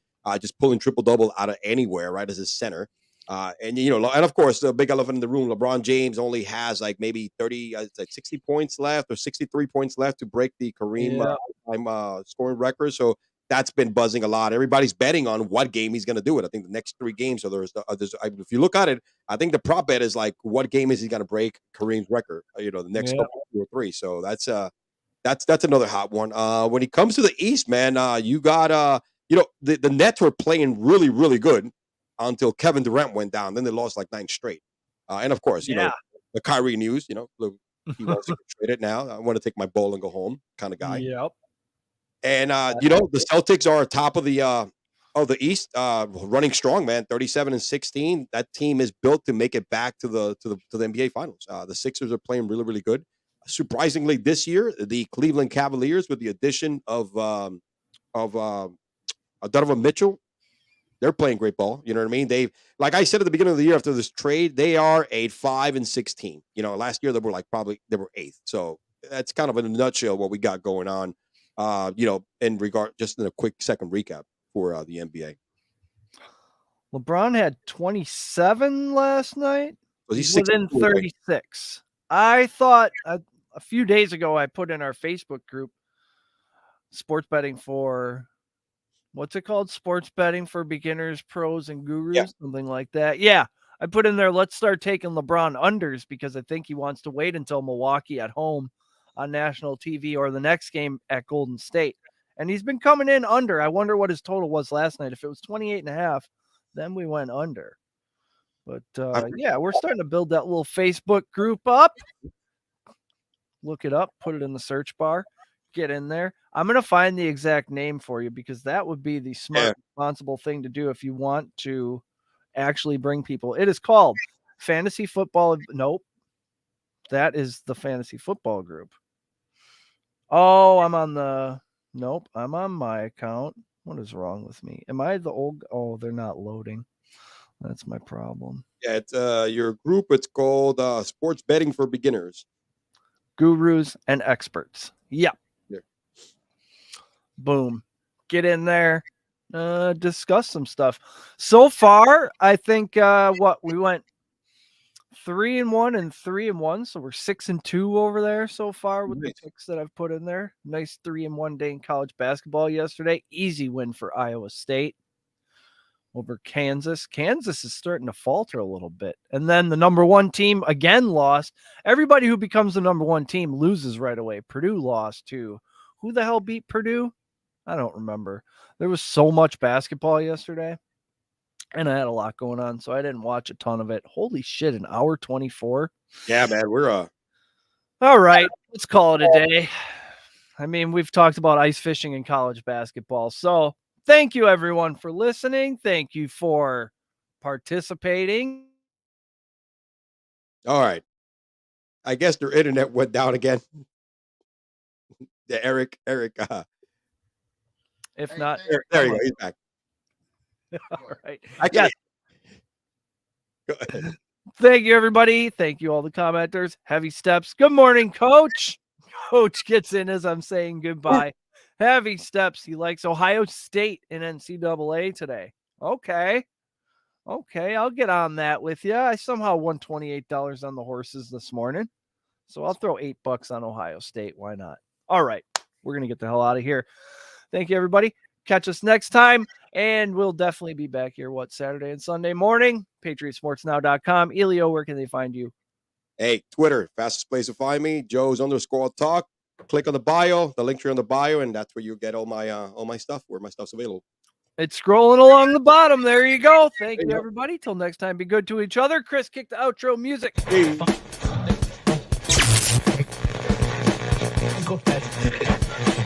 just pulling triple double out of anywhere, right as his center. And you know, and of course, the big elephant in the room, LeBron James only has like maybe 60 points left or 63 points left to break the Kareem scoring record. So that's been buzzing a lot. Everybody's betting on what game he's going to do it. I think the next 3 games. So if you look at it, I think the prop bet is like, what game is he going to break Kareem's record? You know, the next couple 2 or 3. So that's another hot one. When it comes to the East, man, you got you know, the Nets were playing really, really good until Kevin Durant went down. Then they lost like 9 straight. And of course, you know, the Kyrie news, you know, he wants to get traded now. I want to take my ball and go home kind of guy. Yep. And you know, the Celtics are top of the East, running strong, man. 37-16. That team is built to make it back to the NBA Finals. The Sixers are playing really, really good. Surprisingly, this year, the Cleveland Cavaliers, with the addition of Donovan Mitchell, they're playing great ball. You know what I mean? They, like I said at the beginning of the year after this trade, they are 5-16. You know, last year they were 8th. So that's kind of in a nutshell what we got going on. You know, just in a quick second recap for the NBA. LeBron had 27 last night. Was he within 36? I thought a few days ago I put in our Facebook group, sports betting for, what's it called? Sports betting for beginners, pros, and gurus, something like that. Yeah, I put in there, let's start taking LeBron unders because I think he wants to wait until Milwaukee at home on national TV or the next game at Golden State. And he's been coming in under. I wonder what his total was last night. If it was 28.5, then we went under. But yeah, we're starting to build that little Facebook group up. Look it up, put it in the search bar, get in there. I'm going to find the exact name for you because that would be the smart, responsible thing to do if you want to actually bring people. It is called Fantasy Football. Nope. That is the Fantasy Football group. Oh, I'm on my account. What is wrong with me? Am I the old? Oh, they're not loading. That's my problem. Yeah, it's your group. It's called Sports Betting for Beginners. Gurus and Experts. Yep. Yeah. Boom. Get in there. Discuss some stuff. So far, I think we went 3-1 and 3-1, so we're 6-2 over there so far with the picks that I've put in there. Nice 3-1 day in college basketball yesterday. Easy win for Iowa State. over Kansas. Kansas is starting to falter a little bit. And then the number one team again lost. Everybody who becomes the number one team loses right away. Purdue lost too. Who the hell beat Purdue? I don't remember. There was so much basketball yesterday, and I had a lot going on, so I didn't watch a ton of it. Holy shit, an hour 24. Yeah, man, we're All right, let's call it a day. I mean, we've talked about ice fishing and college basketball. So thank you, everyone, for listening. Thank you for participating. all right. I guess their internet went down again. The Eric. If not, there you go. He's back. all right. I can't. Go ahead. Thank you, everybody. Thank you, all the commenters. Heavy steps. Good morning, Coach. Coach gets in as I'm saying goodbye. Heavy steps. He likes Ohio State in NCAA today. Okay, I'll get on that with you. I somehow won $28 on the horses this morning, so I'll throw $8 on Ohio State. Why not? All right, we're going to get the hell out of here. Thank you, everybody. Catch us next time, and we'll definitely be back here, Saturday and Sunday morning. PatriotSportsNow.com. Elio, where can they find you? Hey, Twitter, fastest place to find me, Joe's_talk. Click on the bio, the link tree on the bio, and that's where you get all my stuff, where my stuff's available. It's scrolling along the bottom. There you go. Thank you, everybody. Till next time, be good to each other. Chris, kick the outro music. Hey. Go ahead.